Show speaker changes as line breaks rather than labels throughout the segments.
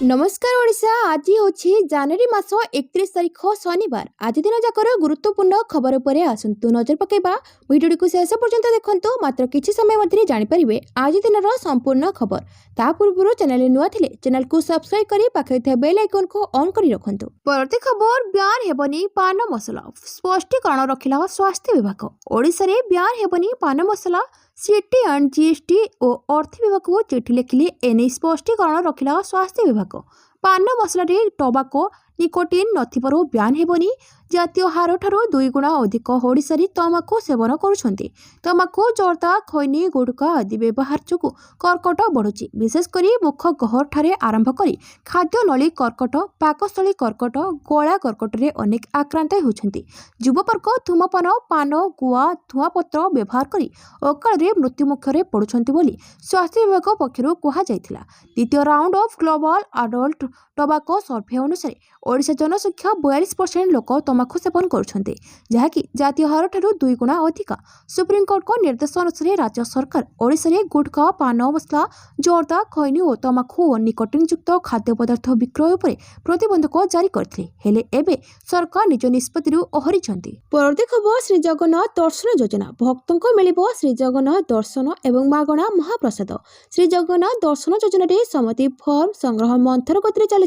नमस्कार ओडिशा। आज होछि जनवरी मास 31 तारिख शनिवार। आज दिन जाकर गुरुत्वपूर्ण खबर उपरे आसंतु नजर पकेबा। वीडियो को शेष पर्यंत देखंतु। मात्र किछि समय मध्ये जानि परिबे आज दिनर संपूर्ण खबर। ता पूर्व चैनल नुआ थिले चैनल को सब्सक्राइब करी पाखे थे बेल आइकन को ऑन करी रखंतु। परवर्ती खबर ब्यान हेबनी पान मसला स्पष्टीकरण रखिला स्वास्थ्य विभाग। ओडिशा रे ब्यान हेबनी पान मसला सीटी एंड जीएसटी और अर्थ विभाग को चिठी लिखिले एने स्पष्टीकरण रखिला स्वास्थ्य विभाग। पान मसला टबाको निकोटिन नथिबारु ब्यान हेबनी। जातीय हार ठारू 2 गुणा अधिक ओडिशा रे तमाकू सेवन करुछंती। तमाकू जर्दा खैनी गुटखा आदि व्यवहार जोगु कर्कट बढ़ुची। विशेषकर मुख गहर ठारे आरंभ करी खाद्य नली कर्कट पाकस्थली कर्कट गला कर्कट रे अनेक आक्रांत होउछंती। युववर्ग धूमपान पान गुआ धुआपत्र व्यवहार करी अकाल रे मृत्यु मुखरे पड़ुछंती बोली स्वास्थ्य विभाग पक्षरु कहा जायथिला। द्वितीय round of global adult tobacco survey अनुसार ओडिशा जनसंख्या 42% लोक तमाकू सेवन करुछंती, जहाँकि जातीय हार ठारू 2 गुणा अधिक। सुप्रीम कोर्ट को निर्देश अनुसार राज्य सरकार ओडिशा रे गुटखा पान मसला जर्दा खैनी और तमाकू और निकोटिन युक्त खाद्य पदार्थ विक्रय उपरे प्रतिबंधक जारी करथिले। हेले एबे सरकार निज निष्पत्ति ओहरिछंती। परवर्ती खबर श्री जगन्नाथ दर्शन योजना। भक्तों मिलिबो श्री जगन्नाथ दर्शन एवं मागणा महाप्रसाद। श्री जगन्नाथ दर्शन योजना रे सम्मति फॉर्म संग्रह मंथर गति चली।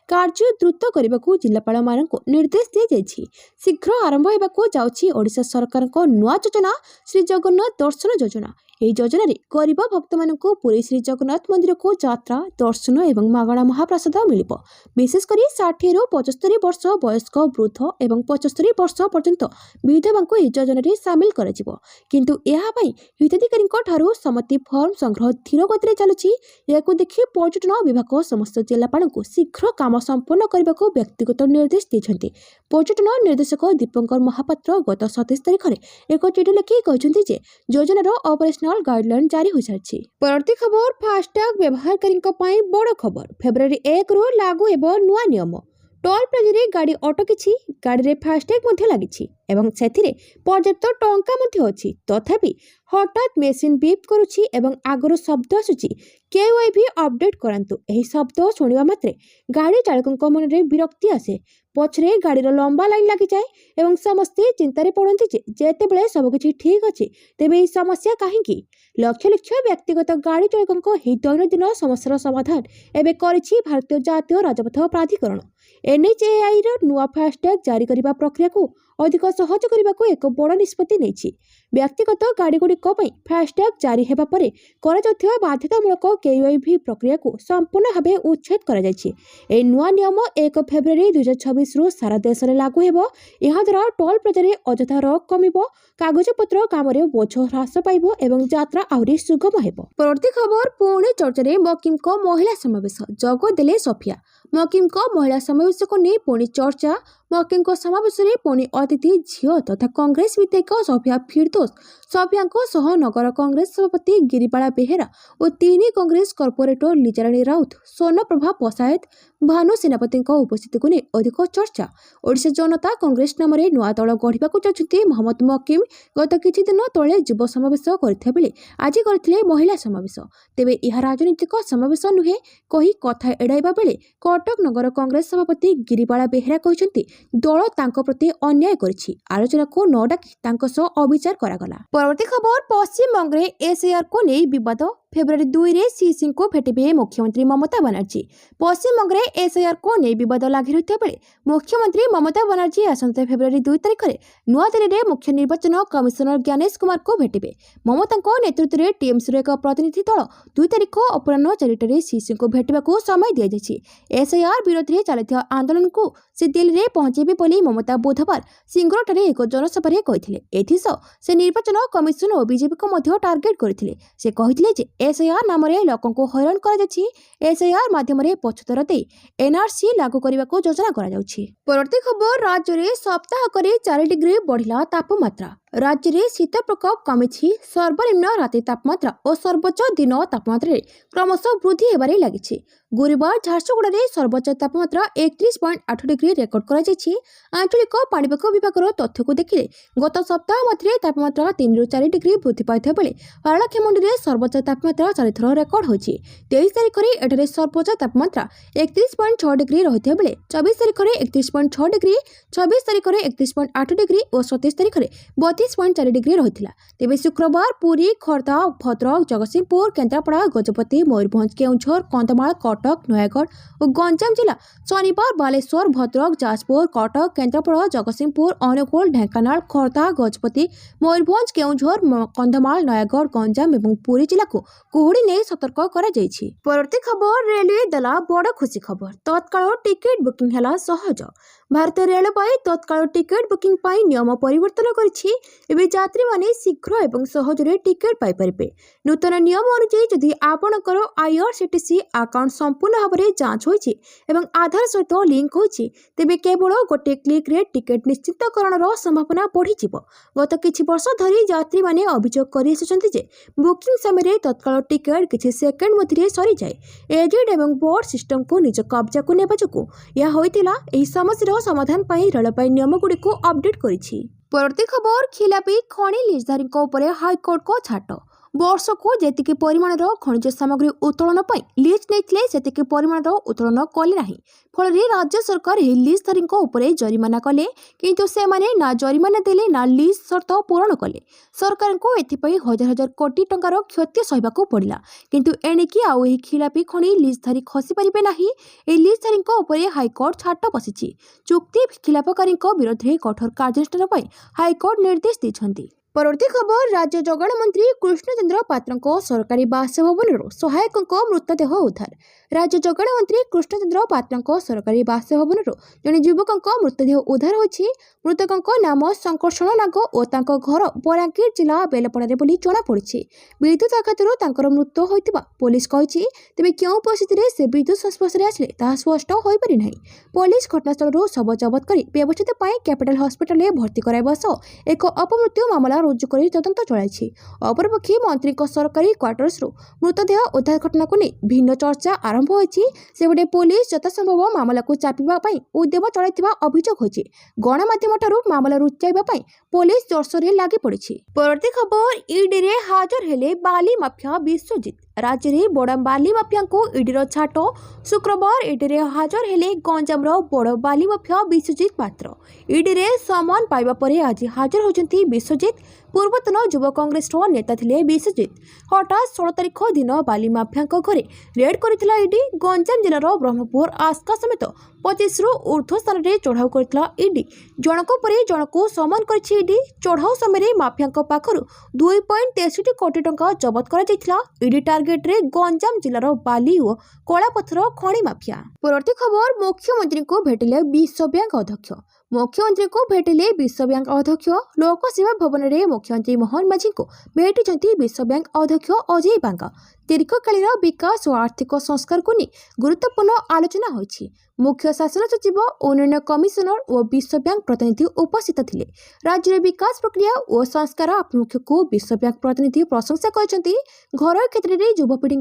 कार्य द्रुत करने को जिलापाल मानक निर्देश दी जाइछि। शीघ्र आरंभ होगा जाउछि ओडिशा सरकार को नुआ योजना श्री जगन्नाथ दर्शन योजना। यह योजना रे गरीब भक्त मानक पुरी श्री जगन्नाथ मंदिर को यात्रा दर्शन एवं मागणा महाप्रसाद मिलिबो। विशेषकर 60 रु 75 वर्ष वयस्क वृद्ध एवं 75 वर्ष पर्यंत विधवा को यह योजना रे शामिल कराजिबो। किंतु यहा पई हिताधिकारी ठारू सम्मति फॉर्म संग्रह धीर गति चलुछि। याकू देखि पर्यटन विभाग समस्त जिलापाल को शीघ्र काम संपन्न करने को व्यक्तिगत निर्देश दी। पर्यटन निर्देशक दीपंकर महापात्र गत 27 तारिख में एक चिठी लिखि कहते जे योजनार ऑपरेशनल गाइडलाइन जारी हो सारी। परवर्ती खबर फास्टैग व्यवहारकारी बड़ खबर। फेब्रुआरी 1 रु लागू हेबो नुआ नियम। टोल प्लाजा गाड़ी अटकी गाड़ी रे फास्टैग लगी एवं सेथिरे पर्याप्त टंका अच्छी। तथापि हठात मेसीन बीप करुछि एवं आगर शब्द आसुछि केवाईबी अपडेट करांतु। एही शब्द सुनिबा मात्रे गाड़ी चालकों मन में विरक्ति आसे। पछरे गाड़ीर लंबा लाइन लगी जाए एवं समस्ते चिंतार पड़ती जेतेबेले सबकिछि ठीक अच्छे तेबे यह समस्या कहीं। लक्ष लक्ष व्यक्तिगत गाड़ी चालकों ही दैनंदिन समस्यार समाधान एवं करिछि भारतीय जातीय राजपथ प्राधिकरण। एनएचएआई नुआ फास्टैग जारी करने प्रक्रिया को अधिक सहज करने को एक बड़ निष्पत्ति नहीं। व्यक्तिगत गाड़ीगुड़िक फास्टैग जारी होगा पर बाध्यतामूलक केवाईबी प्रक्रिया को संपूर्ण भाव उच्छेद कर नुआ नियम 1 फेब्रुआरी 2026 रु सारा देश में लागू हेबो। यह द्वारा टोल प्लाजा अଯଥା रक कमिबो, कागजपत्र काम बोझ ह्रास पाइबो एवं यात्रा आहरी सुगम हेबो। परवर्ती खबर पुणे चर्चा रे मकिम को महिला समावेश जग देले सोफिया। मकिम को महिला समावेश को नहीं पुणी चर्चा। मकिम को समावेश में पुणी अतिथि झील तथा कांग्रेस विधायक सोफिया फिरदौस सोफिया सह नगर कांग्रेस सभापति गिरिबाला बेहेरा और 3 कांग्रेस कॉर्पोरेटर लिजाराणी राउत स्वर्णप्रभा पसायत भानु सेनापति उपस्थिति को नहीं अधिक चर्चा। ओडिशा जनता कांग्रेस नाम नुआ दल गढ़ा चाहते मोहम्मद मकिम गत किछि दिन तले युव समावेश करथिबा बेले आज करथिले महिला समावेश। तेबे यह राजनीतिक समावेश नुहे कही कथा एड़ाइबा बेले कटक नगर कांग्रेस सभापति गिरिबाला बेहेरा कहते दल तांको प्रति अन्याय करिछि। आलोचना को न डाकी तांको सह अविचार करागला। परवर्ती खबर पश्चिम बंग रे एसआईआर को नहीं विवाद। फेब्रुआरी 2 रे श्री सिंह को भेटिबे मुख्यमंत्री ममता बनर्जी। पश्चिम बंग रे एसआईआर को नहीं विवाद लागि रहिता बेले मुख्यमंत्री ममता बनर्जी आसंता फेब्रुआरी 2 तारिख में नुआ दिल्ली रे मुख्य निर्वाचन कमिशनर ज्ञानेश कुमार को भेटिबे। ममता नेतृत्व में टीएमसी एक प्रतिनिधि दल 2 तारिख अपराह्न 4टारे श्री सिंह को भेटिबा को समय दिया जायछि। एसआईआर विरोध में चलता आंदोलन को से दिल्ली में पहुंचेबे बोली ममता बुधवार सिंगरठारे एक जनसभा कहिथिले। एथिसह से निर्वाचन कमिशन और बीजेपी को मध्य टार्गेट करथिले। से कहिथिले जे एसआईआर नाम लोकों को हैरान करा एसआईआर माध्यम पछुतर दे एनआरसी लागू करने को योजना करा। परवर्ती खबर राज्य में सप्ताहक 4 डिग्री बढ़िला तापमात्रा। राज्य में शीत प्रकोप कमी सर्वनिम्न राति तापमात्रा और सर्वोच्च दिन तापमात्रा क्रमश वृद्धि होबार लगी। गुरुवार झारसुगुड़ा में सर्वोच्च तापमात्रा 31.8 डिग्री रेकर्ड कर आंचलिक पाणीपाग विभाग तथ्य को देखिले गत सप्ताह मध्य तापमात्रा 3 ରୁ 4 डिग्री वृद्धि पाई बेले पारलाखेमुंडी में सर्वोच्च तापमात्रा 4 थर रेकर्ड होती। 23 तारीख में एଠାରେ सर्वोच्च तापमात्रा 31.6 डिग्री रही बेले 24 तारीख में 31.6 डिग्री, 26 तारीख में 31.8 डिग्री और 27 तारीख में 32.4 डिग्री रही। तेज शुक्रवार पुरी, खोर्धा, भद्रक, जगतसिंहपुर, केन्द्रापड़ा, गजपति, मयूरभंज, केउझर, कंधमाल, कटक, नयागढ़ और गंजाम जिला, शनिवार बालेश्वर, भद्रक, जाजपुर, कटक, केन्द्रापड़ा, जगतसिंहपुर, अनुगुल, ढेंकानाल, खोर्धा, गजपति, मयूरभंज, केउझर, कंधमाल, नयागढ़, गंजाम और पुरी जिला को कुहुड़ी नहीं सतर्क कर। परवर्ती खबर रेलवे देला बड़ खुशी खबर, तत्काल टिकेट बुकिंग है सहज। भारतीय रेलवे तत्काल टिकेट बुकिंग पाई नियम परिवर्तन करिछि। एबे यात्री माने शीघ्र एवं सहजरे टिकेट पाई परिबे। नूतन नियम अनुसार जदि आपणकर आईआरसीटीसी अकाउंट संपूर्ण भाव जांच होइछि एवं आधार सहित लिंक होइछि तेबे केवल गोटे क्लिक रे टिकेट निश्चितकरणर संभावना बढ़ी जिवो। गत किछि वर्ष धरि यात्री माने अभियोग करि आछन्ति जे बुकिंग समय तत्काल टिकेट किछि सेकेंड मध्य सरी जाए। एजेड एवं बोर्ड सिस्टम को निज कब्जा को नेबा जोगु या होइतिला एही समस्यार समाधान पाई रेलवे नियम गुडी को अपडेट करिछि। परवर्ती खबर खिलापी खनि लीजधारी उपरे हाईकोर्ट को छाट। वर्ष को जेतिकी परिमाणर खनिज सामग्री उत्तोलन लीज नहीं सेतिकी परिमाणर उत्तोलन कले ना फल राज्य सरकार लीजधारी जरिमाना कले किंतु से माने ना जरिमाना देले ना लीज शर्त पूरण कले। सरकार को एथिपाई हजार हजार कोटी टंकार क्षति सहबाकू पड़िला किंतु एणिकी आउ एही खिलापी खनि लीजधारी खसी पारिबे नाही। ए लीजधारी उपरे हाईकोर्ट छाट बसिछि। चुक्ति खिलापकारी विरोध में कठोर कार्यानुष्ठान पई हाईकोर्ट निर्देश दैछन्ति। परवर्ती खबर राज्य जोगाण मंत्री कृष्णचंद्र पात्र सरकारी बासभवन सहायक मृतदेह उद्धार। राज्य जोगाण मंत्री कृष्णचंद्र पात्र सरकारी बासभवन जड़े युवक मृतदेह उद्धार होछि। मृतक नाम संकर्षण नाग और घर बलांगीर जिला बेलपड़े बोली जमापड़ी। विद्युत आघात मृत्यु होता पुलिस कही। तेज क्यों परिस्थिति से विद्युत संस्पर्श आसिले ताहा स्पष्ट हो पारि नाही। पुलिस घटनास्थल शव जबत कर व्यवस्थित कैपिटाल हॉस्पिटल में भर्ती कराइबा सह एक अपमृत्यु मामला रुजु कर तदंत चलाई। अपरपक्षे मंत्री सरकारी क्वार्टर्स मृतदेह उद्धार घटना को नहीं भिन्न चर्चा आरंभ होइछि। सेबडे पुलिस यथासंभव मामला को चापिबा पई उद्यम चलाइथिबा अभियोग होइछि। गणमाध्यम ठारू मामला रुचाइबा पई पुलिस जोरसोरे लागि पड़िछि। परवर्ती खबर ईडी रे हाजर हेले बाली माफिया विश्वजित। राज्य में बड़ बाली माफिया को ईडीर छाट। शुक्रवार ईडी रे हाजर हेले गंजाम बड़ बाली माफिया विश्वजित पात्र। ईडी रे समन पाइबा परे आज हाजर होचंती विश्वजित। पूर्वतन युव कांग्रेस नेता थिले विश्वजित। हठात 16 तारीख दिन बाली माफिया घरे रेड करथिला ईडी। गंजाम जिलार ब्रह्मपुर आस्का समेत 25 रु ऊर्ध्व स्थान में चढ़ाऊ करथिला ईडी। जनक परे जनकू समन करछि ईडी। चढ़ाऊ समय माफिया पाखरु 2.63 कोटी टंका जबत करा जायथिला। ईडी टार्गेट रे गंजाम जिलार बाली और कलापथर खनि माफिया। परवर्ती खबर मुख्यमंत्री को भेटिले विश्व बैंक अध्यक्ष। मुख्यमंत्री को भेटिले विश्व बैंक अध्यक्ष। लोकसेवा भवन में मुख्यमंत्री मोहन माझी को भेटी विश्व बैंक अध्यक्ष अजय बांगा। दीर्घकालीन विकास और आर्थिक संस्कार को नहीं गुरुत्वपूर्ण आलोचना होइछि। मुख्य शासन सचिव उन्नयन कमिशनर और विश्व बैंक प्रतिनिधि उपस्थित थिले। राज्य विकास प्रक्रिया और संस्कार आभिमुख्य को विश्व बैंक प्रतिनिधि प्रशंसा करछन्ति। घर क्षेत्र में युवपीढ़ी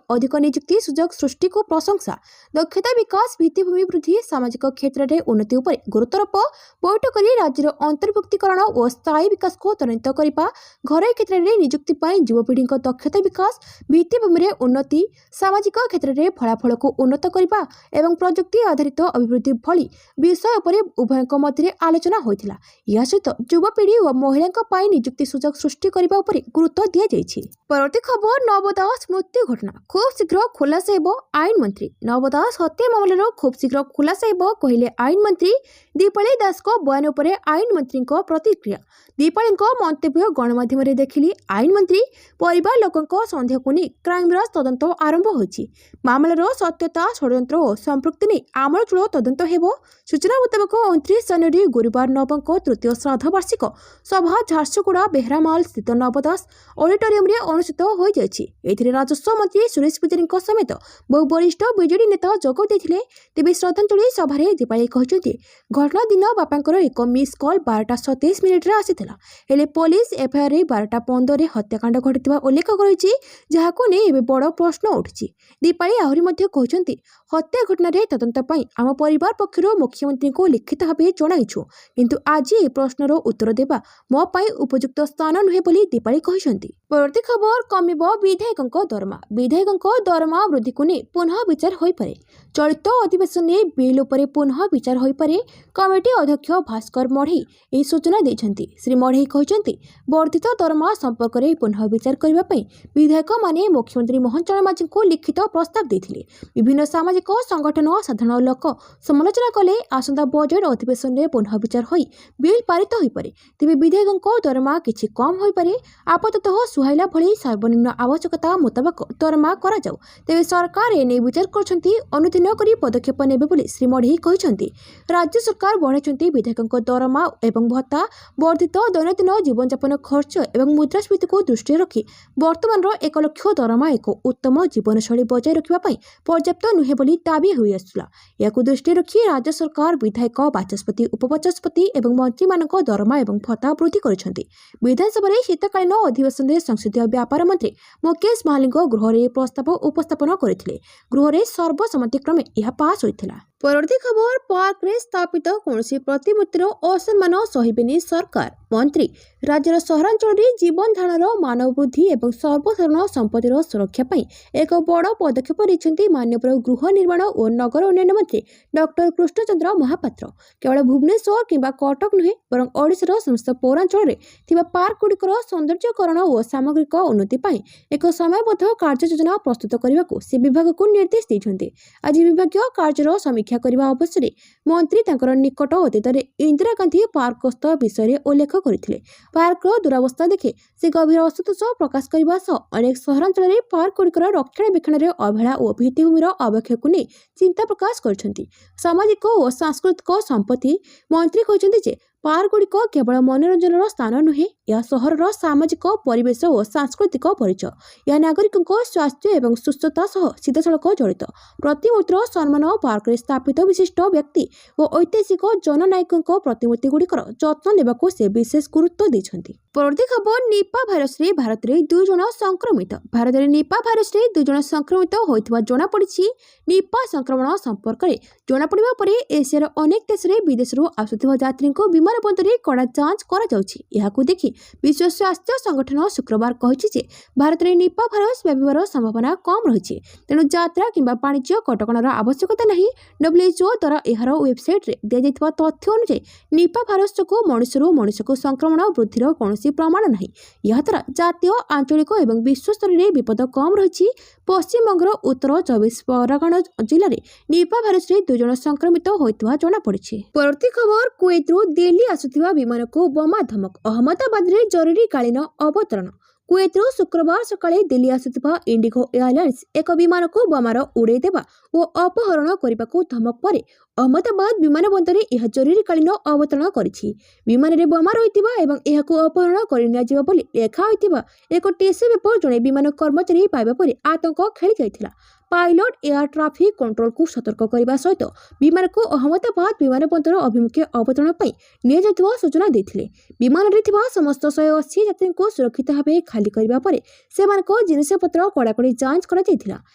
अधिक नियुक्ति सुजोग सृष्टि को प्रशंसा। दक्षता विकास, भित्तिभूमि वृद्धि, सामाजिक क्षेत्र में उन्नति उपर गुरुत्वारोप। बैठक में राज्यर अंतर्भुक्तिकरण और स्थायी विकास को त्वरित करने, घर क्षेत्र में नियुक्ति युवपीढ़ी दक्षता विकास, भित्तिभूमि उन्नति, सामाजिक क्षेत्र में फलाफल को उन्नत करने एवं प्रजुक्ति आधारित अभिवृद्धि भली विषय पर उभय मध्य आलोचना होइतिला। या सहित युवपीढ़ी और महिला नियुक्ति सुजोग सृष्टि करने उपर गुरुत्व दिया जाइछि। परवर्ती खबर नव दास मृत्यु घटना खूब शीघ्र खुलासा हेबो आईन मंत्री। नव दास हत्या मामलार खूब शीघ्र खुलासा हेबो कहिले आईन मंत्री। दीपाली दास को बयान उपर आईन मंत्री प्रतिक्रिया। दीपाली मंतव्य गणमाध्यम देखिली आईन मंत्री। परिवार लोकों संदेह को नहीं କ୍ରାଇମବ୍ରାଞ୍ଚ ତଦନ୍ତ ଆରମ୍ଭ ହୋଇଛି। ମାମଲାର ସତ୍ୟତା, ଷଡ଼ଯନ୍ତ୍ର ଓ ସମ୍ପୃକ୍ତି ନେଇ ଆମୂଳଚୂଳ ତଦନ୍ତ ହେବ। ସୂଚନା ମୁତାବକ 29 ଜାନୁଆରୀ ଗୁରୁବାର ନବଙ୍କ ତୃତୀୟ ଶ୍ରାଦ୍ଧ ବାର୍ଷିକ ସଭା ଝାରସୁଗୁଡ଼ା ବେହେରାମାଲ ସ୍ଥିତ ନବଦାସ ଅଡିଟୋରିୟମରେ ଅନୁଷ୍ଠିତ ହୋଇଯାଇଛି। ଏଥିରେ ରାଜସ୍ୱ ମନ୍ତ୍ରୀ ସୁରେଶ ପୂଜାରୀଙ୍କ ସମେତ ବହୁ ବରିଷ୍ଠ ବିଜେଡି ନେତା ଯୋଗ ଦେଇଥିଲେ। ତେବେ ଶ୍ରଦ୍ଧାଞ୍ଜଳି ସଭାରେ ଦୀପାଳି କହିଛନ୍ତି, ଘଟଣା ଦିନ ବାପାଙ୍କର ଏକ ମିସ୍ କଲ୍ 12:27 ଆସିଥିଲା। ହେଲେ ପୋଲିସ ଏଫଆଇଆରରେ 12:15 ହତ୍ୟାକାଣ୍ଡ ଘଟିଥିବା ଉଲ୍ଲେଖ କରିଛି, ଯାହାକୁ ନେଇ ଏବେ ବଡ଼ ପ୍ରଶ୍ନ ଉଠିଛି। ଦୀପାଳି ଆହୁରି ମଧ୍ୟ କହିଛନ୍ତି, ହତ୍ୟା ଘଟଣାରେ ତଦନ୍ତ ପାଇଁ ଆମ ପରିବାର ପକ୍ଷରୁ ମୁଖ୍ୟମନ୍ତ୍ରୀଙ୍କୁ ଲିଖିତ ଭାବେ ଜଣାଇଛୁ, କିନ୍ତୁ ଆଜି ଏହି ପ୍ରଶ୍ନର ଉତ୍ତର ଦେବା ମୋ ପାଇଁ ଉପଯୁକ୍ତ ସ୍ଥାନ ନୁହେଁ ବୋଲି ଦୀପାଳି କହିଛନ୍ତି। ପରବର୍ତ୍ତୀ ଖବର, କମିବ ବିଧାୟକଙ୍କ ଦରମା। ବିଧାୟକଙ୍କ ଦରମା ବୃଦ୍ଧିକୁ ନେଇ ପୁନଃ ବିଚାର ହୋଇପାରେ। ଚଳିତ ଅଧିବେଶନରେ ବିଲ୍ ଉପରେ ପୁନଃ ବିଚାର ହୋଇପାରେ। କମିଟି ଅଧ୍ୟକ୍ଷ ଭାସ୍କର ମଢେଇ ଏହି ସୂଚନା ଦେଇଛନ୍ତି। ଶ୍ରୀ ମଢେଇ କହିଛନ୍ତି, ବର୍ଦ୍ଧିତ ଦରମା ସମ୍ପର୍କରେ ପୁନଃ ବିଚାର କରିବା ପାଇଁ ବିଧାୟକମାନେ ମୁଖ୍ୟମନ୍ତ୍ରୀ ମୋହନ ଚରଣ ମାଝୀଙ୍କୁ ଲିଖିତ ପ୍ରସ୍ତାବ ଦେଇଥିଲେ। ବିଭିନ୍ନ ସାମାଜିକ ସଂଗଠନ, ସାଧାରଣ ଲୋକ ସମାଲୋଚନା କଲେ ଆସନ୍ତା ବଜେଟ୍ ଅଧିବେଶନରେ ପୁନଃ ବିଚାର ହୋଇ ବିଲ୍ ପାରିତ ହୋଇପାରେ। ତେବେ ବିଧାୟକଙ୍କ ଦରମା କିଛି କମ୍ ହୋଇପାରେ। ଆପାତତଃ ସୁହାଇଲା ଭଳି ସର୍ବନିମ୍ନ ଆବଶ୍ୟକତା ମୁତାବକ ଦରମା କରାଯାଉ। ତେବେ ସରକାର ଏନେଇ ବିଚାର କରୁଛନ୍ତି, ଅନୁଧ୍ୟାନ କରି ପଦକ୍ଷେପ ନେବେ ବୋଲି ଶ୍ରୀ ମଢେଇ କହିଛନ୍ତି। ରାଜ୍ୟ ସରକାର ବଢ଼ାଇଛନ୍ତି ବିଧାୟକଙ୍କ ଦରମା ଏବଂ ଭତ୍ତା। ବର୍ଦ୍ଧିତ ଦୈନନ୍ଦିନ ଜୀବନଯାପନ ଖର୍ଚ୍ଚ ଏବଂ ମୁଦ୍ରାସ୍ଫୀତିକୁ ଦୃଷ୍ଟିରେ ରଖି ବର୍ତ୍ତମାନର 1 ଲକ୍ଷ ଦରମା ଏକ ଉତ୍ତମ ଜୀବନଶୈଳୀ ବଜାୟ ରଖିବା ପାଇଁ ପର୍ଯ୍ୟାପ୍ତ ନୁହେଁ ବୋଲି ଦାବି ହୋଇଆସୁଥିଲା। ଏହାକୁ ଦୃଷ୍ଟିରେ ରଖି ରାଜ୍ୟ ସରକାର ବିଧାୟକ, ବାଚସ୍ପତି, ଉପବାଚସ୍ପତି ଏବଂ ମନ୍ତ୍ରୀମାନଙ୍କ ଦରମା ଏବଂ ଭତ୍ତା ବୃଦ୍ଧି କରିଛନ୍ତି। ବିଧାନସଭାରେ ଶୀତକାଳୀନ ଅଧିବେଶନରେ ସଂସଦୀୟ ବ୍ୟାପାର ମନ୍ତ୍ରୀ ମୁକେଶ ମହାଲିକ ଗୃହରେ ଏହି ପ୍ରସ୍ତାବ ଉପସ୍ଥାପନ କରିଥିଲେ। ଗୃହରେ ସର୍ବସମ୍ମତିକ୍ରମେ ଏହା ପାସ୍ ହୋଇଥିଲା। ପରବର୍ତ୍ତୀ ଖବର, ପାର୍କରେ ସ୍ଥାପିତ କୌଣସି ପ୍ରତିମୂର୍ତ୍ତିର ଅସମ୍ମାନ ସହିବେନି ସରକାର। ମନ୍ତ୍ରୀ ରାଜ୍ୟର ସହରାଞ୍ଚଳରେ ଜୀବନ ଧାରଣର ମାନବ ବୃଦ୍ଧି ଏବଂ ସର୍ବସାଧାରଣ ସମ୍ପତ୍ତିର ସୁରକ୍ଷା ପାଇଁ ଏକ ବଡ଼ ପଦକ୍ଷେପ ନେଇଛନ୍ତି ମାନ୍ୟବର ଗୃହ ନିର୍ମାଣ ଓ ନଗର ଉନ୍ନୟନ ମନ୍ତ୍ରୀ ଡକ୍ଟର କୃଷ୍ଣଚନ୍ଦ୍ର ମହାପାତ୍ର। କେବଳ ଭୁବନେଶ୍ୱର କିମ୍ବା କଟକ ନୁହେଁ, ବରଂ ଓଡ଼ିଶାର ସମସ୍ତ ପୌରାଞ୍ଚଳରେ ଥିବା ପାର୍କଗୁଡ଼ିକର ସୌନ୍ଦର୍ଯ୍ୟକରଣ ଓ ସାମଗ୍ରିକ ଉନ୍ନତି ପାଇଁ ଏକ ସମୟବଦ୍ଧ କାର୍ଯ୍ୟଯୋଜନା ପ୍ରସ୍ତୁତ କରିବାକୁ ସେ ବିଭାଗକୁ ନିର୍ଦ୍ଦେଶ ଦେଇଛନ୍ତି। ଆଜି ବିଭାଗୀୟ କାର୍ଯ୍ୟର ସମୀକ୍ଷା କରିବା ଅବସରରେ ମନ୍ତ୍ରୀ ତାଙ୍କର ନିକଟ ଅତୀତରେ ଇନ୍ଦିରା ଗାନ୍ଧୀ ପାର୍କ ଗସ୍ତ ବିଷୟରେ ଉଲ୍ଲେଖ କରିଥିଲେ। ପାର୍କର ଦୁରାବସ୍ଥା ଦେଖି ସେ ଗଭୀର ଅସନ୍ତୋଷ ପ୍ରକାଶ କରିବା ସହ ଅନେକ ସହରାଞ୍ଚଳରେ ପାର୍କଗୁଡ଼ିକର ରକ୍ଷଣାବେକ୍ଷଣରେ ଅବହେଳା ଓ ଭିତ୍ତିଭୂମିର ଅବକ୍ଷୟକୁ ନେଇ ଚିନ୍ତା ପ୍ରକାଶ କରିଛନ୍ତି। ସାମାଜିକ ଓ ସାଂସ୍କୃତିକ ସମ୍ପତ୍ତି ମନ୍ତ୍ରୀ କହିଛନ୍ତି ଯେ ପାର୍କଗୁଡ଼ିକ କେବଳ ମନୋରଞ୍ଜନର ସ୍ଥାନ ନୁହେଁ, ଏହା ସହରର ସାମାଜିକ ପରିବେଶ ଓ ସାଂସ୍କୃତିକ ପରିଚୟ। ଏହା ନାଗରିକଙ୍କ ସ୍ୱାସ୍ଥ୍ୟ ଏବଂ ସୁସ୍ଥତା ସହ ସିଧାସଳଖ ଜଡ଼ିତ। ପ୍ରତିମୂର୍ତ୍ତିର ସମ୍ମାନ, ପାର୍କରେ ସ୍ଥାପିତ ବିଶିଷ୍ଟ ବ୍ୟକ୍ତି ଓ ଐତିହାସିକ ଜନନାୟକଙ୍କ ପ୍ରତିମୂର୍ତ୍ତିଗୁଡ଼ିକର ଯତ୍ନ ନେବାକୁ ସେ ବିଶେଷ ଗୁରୁତ୍ୱ ଦେଇଛନ୍ତି। ପରବର୍ତ୍ତୀ ଖବର, ନିପା ଭାଇରସରେ ଭାରତରେ 2 ଜଣ ସଂକ୍ରମିତ। ଭାରତରେ ନିପା ଭାଇରସରେ 2 ଜଣ ସଂକ୍ରମିତ ହୋଇଥିବା ଜଣାପଡ଼ିଛି। ନିପା ସଂକ୍ରମଣ ସମ୍ପର୍କରେ ଜଣାପଡ଼ିବା ପରେ ଏସିଆର ଅନେକ ଦେଶରେ ବିଦେଶରୁ ଆସୁଥିବା ଯାତ୍ରୀଙ୍କୁ ବିମାନ ବନ୍ଦରରେ କଡ଼ା ଯାଞ୍ଚ କରାଯାଉଛି। ଏହାକୁ ଦେଖି ବିଶ୍ୱ ସ୍ୱାସ୍ଥ୍ୟ ସଂଗଠନ ଶୁକ୍ରବାର କହିଛି ଯେ ଭାରତରେ ନିପା ଭାଇରସ ବ୍ୟାପିବାର ସମ୍ଭାବନା କମ୍ ରହିଛି। ତେଣୁ ଯାତ୍ରା କିମ୍ବା ବାଣିଜ୍ୟ କଟକଣାର ଆବଶ୍ୟକତା ନାହିଁ। WHO ଦ୍ୱାରା ଏହାର ୱେବସାଇଟ୍ରେ ଦିଆଯାଇଥିବା ତଥ୍ୟ ଅନୁଯାୟୀ ନିପା ଭାଇରସ ଯୋଗୁଁ ମଣିଷରୁ ମଣିଷକୁ ସଂକ୍ରମଣ ବୃଦ୍ଧିର କୌଣସି ପ୍ରମାଣ ନାହିଁ। ଏହାଦ୍ୱାରା ଜାତୀୟ, ଆଞ୍ଚଳିକ ଏବଂ ବିଶ୍ୱସ୍ତରରେ ବିପଦ କମ୍ ରହିଛି। ପଶ୍ଚିମବଙ୍ଗର ଉତ୍ତର 24 ପରଗଣା ଜିଲ୍ଲାରେ ନିପା ଭାଇରସରେ 2 ଜଣ ସଂକ୍ରମିତ ହୋଇଥିବା ଜଣାପଡ଼ିଛି। ପରବର୍ତ୍ତୀ ଖବର, କୁଏତରୁ ଦିଲ୍ଲୀ ଆସୁଥିବା ବିମାନକୁ ବୋମା ଧମକ। ଅହମ୍ମଦାବାଦରେ ଜରୁରୀକାଳୀନ ଅବତରଣ। କୁଏତରୁ ଶୁକ୍ରବାର ସକାଳେ ଦିଲ୍ଲୀ ଆସୁଥିବା ଇଣ୍ଡିଗୋ ଏୟାରଲାଇନ୍ସ ଏକ ବିମାନକୁ ବୋମାର ଉଡ଼ାଇ ଦେବା ଓ ଅପହରଣ କରିବାକୁ ଧମକ ପରେ ଅହମ୍ମଦାବାଦ ବିମାନ ବନ୍ଦରରେ ଏହା ଜରୁରୀକାଳୀନ ଅବତରଣ କରିଛି। ବିମାନରେ ବୋମା ରହିଥିବା ଏବଂ ଏହାକୁ ଅପହରଣ କରି ନିଆଯିବ ବୋଲି ଲେଖା ହୋଇଥିବା ଏକ ଟିସ୍ୟୁ ପେପର ଜଣେ ବିମାନ କର୍ମଚାରୀ ପାଇବା ପରେ ଆତଙ୍କ ଖେଳି ଯାଇଥିଲା। ପାଇଲଟ ଏୟାର ଟ୍ରାଫିକ୍ କଣ୍ଟ୍ରୋଲକୁ ସତର୍କ କରିବା ସହିତ ବିମାନକୁ ଅହମ୍ମଦାବାଦ ବିମାନ ବନ୍ଦର ଅଭିମୁଖେ ଅବତରଣ ପାଇଁ ନିଆଯାଇଥିବା ସୂଚନା ଦେଇଥିଲେ। ବିମାନରେ ଥିବା ସମସ୍ତ 180 ଯାତ୍ରୀଙ୍କୁ ସୁରକ୍ଷିତ ଭାବେ ଖାଲି କରିବା ପରେ ସେମାନଙ୍କ ଜିନିଷପତ୍ର କଡ଼ାକଡ଼ି ଯାଞ୍ଚ କରାଯାଇଥିଲା।